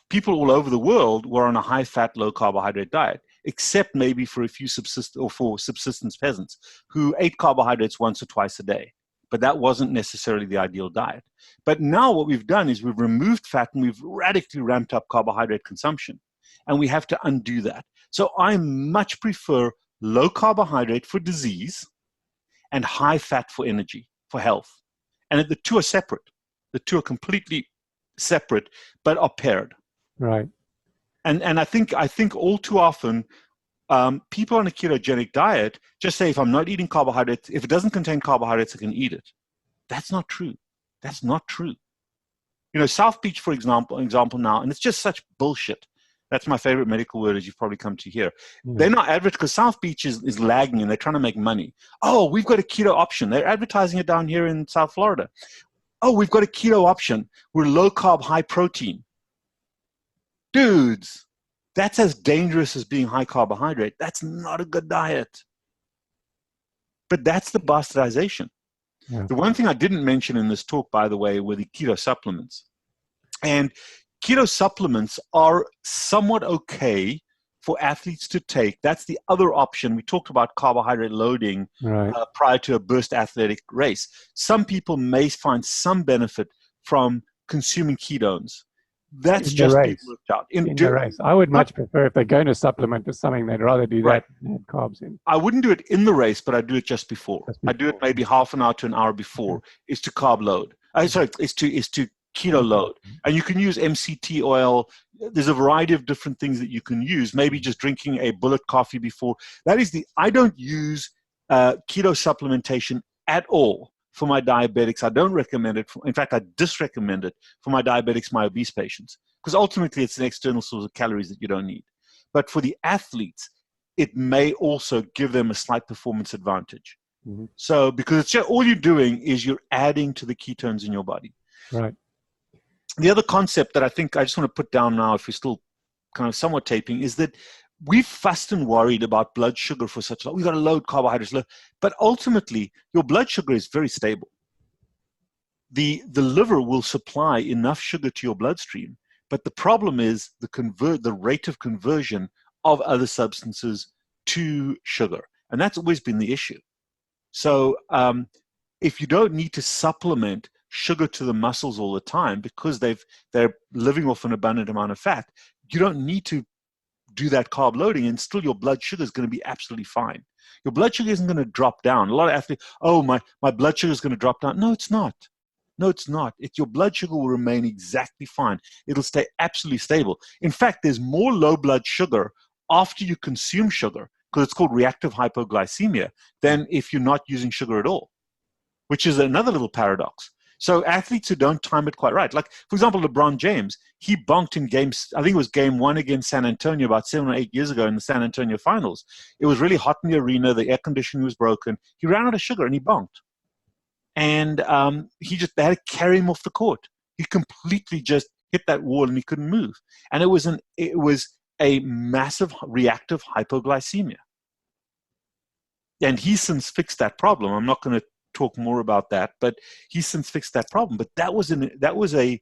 people all over the world were on a high-fat, low-carbohydrate diet, except maybe for a few subsistence peasants who ate carbohydrates once or twice a day. But that wasn't necessarily the ideal diet. But now what we've done is we've removed fat and we've radically ramped up carbohydrate consumption. And we have to undo that. So I much prefer low carbohydrate for disease and high fat for energy, for health. And the two are separate. The two are completely separate, but are paired. Right. And I think all too often, people on a ketogenic diet just say, if I'm not eating carbohydrates, if it doesn't contain carbohydrates, I can eat it. That's not true. That's not true. You know, South Beach, for example now, and it's just such bullshit. That's my favorite medical word, as you've probably come to hear. Mm. They're not advertising, because South Beach is lagging and they're trying to make money. Oh, we've got a keto option. They're advertising it down here in South Florida. Oh, we've got a keto option. We're low carb, high protein. Dudes, that's as dangerous as being high carbohydrate. That's not a good diet. But that's the bastardization. Yeah. The one thing I didn't mention in this talk, by the way, were the keto supplements. And keto supplements are somewhat okay for athletes to take. That's the other option. We talked about carbohydrate loading prior to a burst athletic race. Some people may find some benefit from consuming ketones. That's just being worked out. In the race. I would much prefer, if they're going to supplement with something, they'd rather do that than add carbs in. I wouldn't do it in the race, but I do it just before. I do it maybe half an hour to an hour before, is to carb load. Is to keto load. And you can use MCT oil. There's a variety of different things that you can use. Maybe just drinking a bullet coffee before. I don't use keto supplementation at all for my diabetics. I don't recommend it. In fact, I disrecommend it for my diabetics, my obese patients, because ultimately it's an external source of calories that you don't need. But for the athletes, it may also give them a slight performance advantage. Mm-hmm. So, because it's just, all you're doing is you're adding to the ketones in your body. Right. The other concept that I think I just want to put down now, if you're still kind of somewhat taping, is that we've fussed and worried about blood sugar for such long. We've got to load carbohydrates, but ultimately your blood sugar is very stable. The liver will supply enough sugar to your bloodstream, but the problem is the rate of conversion of other substances to sugar, and that's always been the issue. So if you don't need to supplement sugar to the muscles all the time because they're living off an abundant amount of fat, you don't need to do that carb loading, and still your blood sugar is going to be absolutely fine. Your blood sugar isn't going to drop down. A lot of athletes, oh, my blood sugar is going to drop down. No, it's not. No, it's not. Your blood sugar will remain exactly fine. It'll stay absolutely stable. In fact, there's more low blood sugar after you consume sugar, because it's called reactive hypoglycemia, than if you're not using sugar at all, which is another little paradox. So athletes who don't time it quite right, like, for example, LeBron James, he bonked in games, I think it was game 1 against San Antonio about 7 or 8 years ago in the San Antonio finals. It was really hot in the arena. The air conditioning was broken. He ran out of sugar and he bonked. And they had to carry him off the court. He completely just hit that wall and he couldn't move. And it was a massive reactive hypoglycemia. And he's since fixed that problem. I'm not going to talk more about that, but he's since fixed that problem. But that was a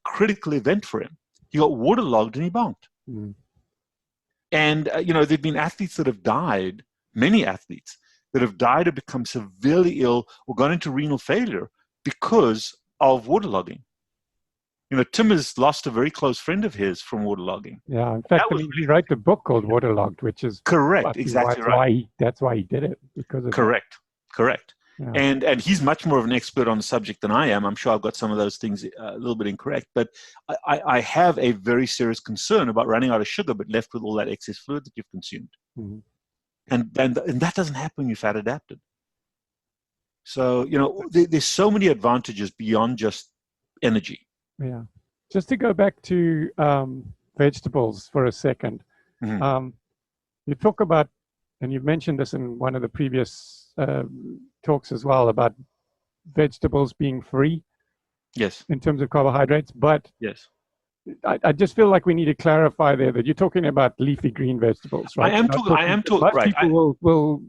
critical event for him. He got waterlogged and he bonked. Mm. And there've been athletes that have died, many athletes that have died or become severely ill or gone into renal failure because of waterlogging. Tim has lost a very close friend of his from waterlogging. Yeah, in fact, he wrote a book called Waterlogged, which is correct. Exactly right. That's why he did it, because of correct. Yeah. And he's much more of an expert on the subject than I am. I'm sure I've got some of those things a little bit incorrect, but I have a very serious concern about running out of sugar, but left with all that excess fluid that you've consumed. Mm-hmm. And that doesn't happen when you're fat adapted. So, there's so many advantages beyond just energy. Yeah. Just to go back to vegetables for a second. Mm-hmm. You talk about, and you've mentioned this in one of the previous talks as well, about vegetables being free. Yes. In terms of carbohydrates, but yes, I just feel like we need to clarify there that you're talking about leafy green vegetables, right? I am talking. Most right. people will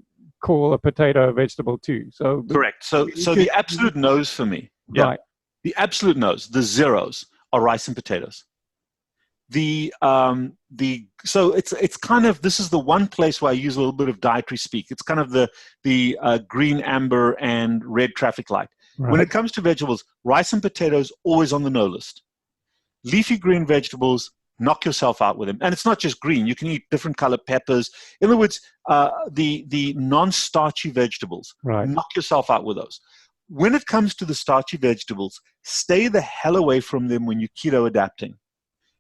call a potato a vegetable too. So correct. So the absolute no's for me. Yeah. Right. The absolute no's, the zeros, are rice and potatoes. So it's kind of, this is the one place where I use a little bit of dietary speak. It's kind of the green, amber, and red traffic light. Right. When it comes to vegetables, rice and potatoes always on the no list. Leafy green vegetables, knock yourself out with them. And it's not just green. You can eat different colored peppers. In other words, the non-starchy vegetables, right. knock yourself out with those. When it comes to the starchy vegetables, stay the hell away from them when you're keto adapting.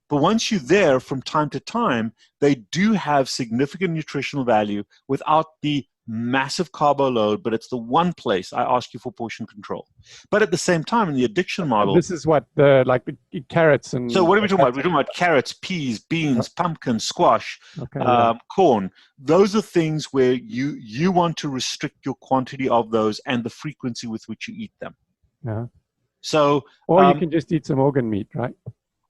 But once you're there, from time to time, they do have significant nutritional value without the massive carbo load, but it's the one place I ask you for portion control. But at the same time, in the addiction model... This is what, the carrots and... So what are we talking about? We're talking about carrots, peas, beans, pumpkin, squash, okay, corn. Those are things where you want to restrict your quantity of those and the frequency with which you eat them. Yeah. So... Or you can just eat some organ meat, right?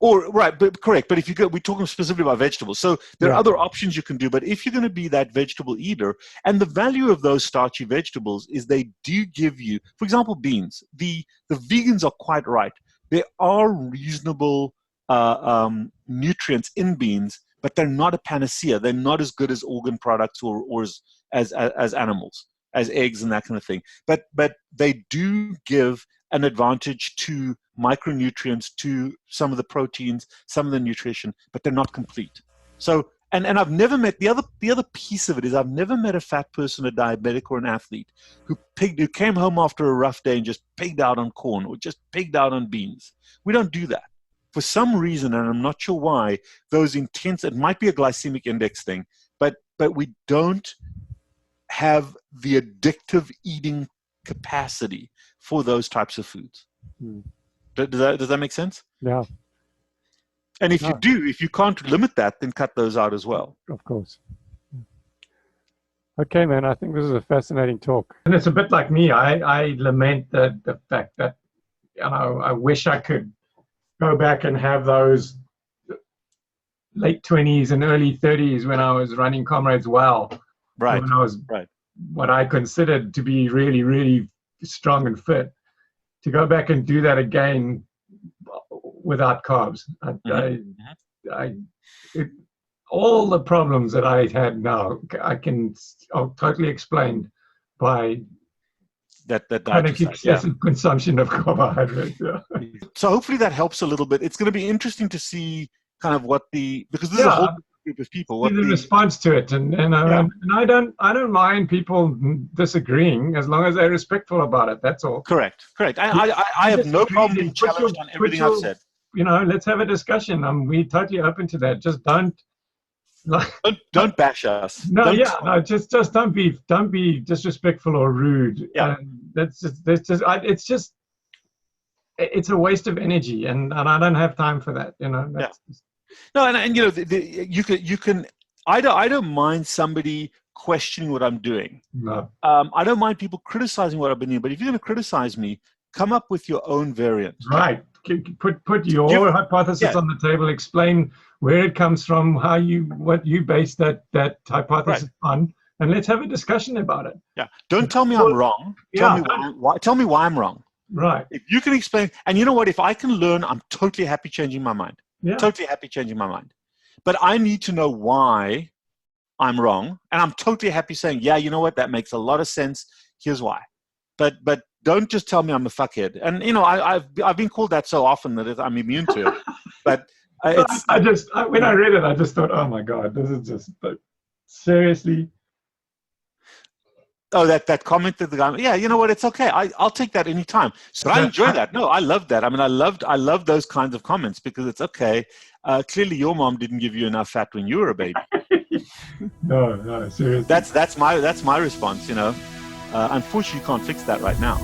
Right, but correct. But if you go, we're talking specifically about vegetables. So there are other options you can do. But if you're going to be that vegetable eater, and the value of those starchy vegetables is they do give you, for example, beans. The vegans are quite right. There are reasonable nutrients in beans, but they're not a panacea. They're not as good as organ products or as animals, as eggs and that kind of thing. But they do give an advantage to micronutrients, to some of the proteins, some of the nutrition, but they're not complete. So, and I've never met, the other piece of it is I've never met a fat person, a diabetic or an athlete who came home after a rough day and just pigged out on corn or just pigged out on beans. We don't do that. For some reason, and I'm not sure why, those intense, it might be a glycemic index thing, but we don't have the addictive eating capacity for those types of foods. Does that make sense? Yeah. And if you can't limit that, then cut those out as well. Of course. Okay, man, I think this is a fascinating talk. And it's a bit like me. I lament the fact that, I wish I could go back and have those late 20s and early 30s when I was running Comrades well. Right. When I was what I considered to be really, really strong and fit. To go back and do that again without carbs. All the problems that I had now, are totally explained by that excessive consumption of carbohydrates. Yeah. So hopefully that helps a little bit. It's going to be interesting to see kind of because this is a whole group of people. The response to it, and I don't mind people disagreeing as long as they're respectful about it. That's all. Correct. I have no problem being challenged on everything I've said. Let's have a discussion. We're totally open to that. Just don't bash us. Just don't be disrespectful or rude. Yeah. It's a waste of energy, and I don't have time for that. No, and you can. I don't mind somebody questioning what I'm doing. No. I don't mind people criticizing what I've been doing. But if you're going to criticize me, come up with your own variant. Right. Put your hypothesis on the table. Explain where it comes from, what you base that hypothesis on, and let's have a discussion about it. Yeah. Don't tell me I'm wrong. Tell me why I'm wrong. Right. If you can explain, and you know what? If I can learn, I'm totally happy changing my mind. Yeah. Totally happy changing my mind. But I need to know why I'm wrong. And I'm totally happy saying, yeah, you know what? That makes a lot of sense. Here's why. But don't just tell me I'm a fuckhead. And, I've been called that so often that I'm immune to it. But when I read it, I just thought, oh my God, this is just seriously. Oh, that comment that the guy, yeah, you know what? It's okay. I'll take that anytime. So I enjoy that. No, I loved that. I mean, I loved those kinds of comments because it's okay. Clearly, your mom didn't give you enough fat when you were a baby. No, seriously. That's my response. You know, unfortunately, you can't fix that right now.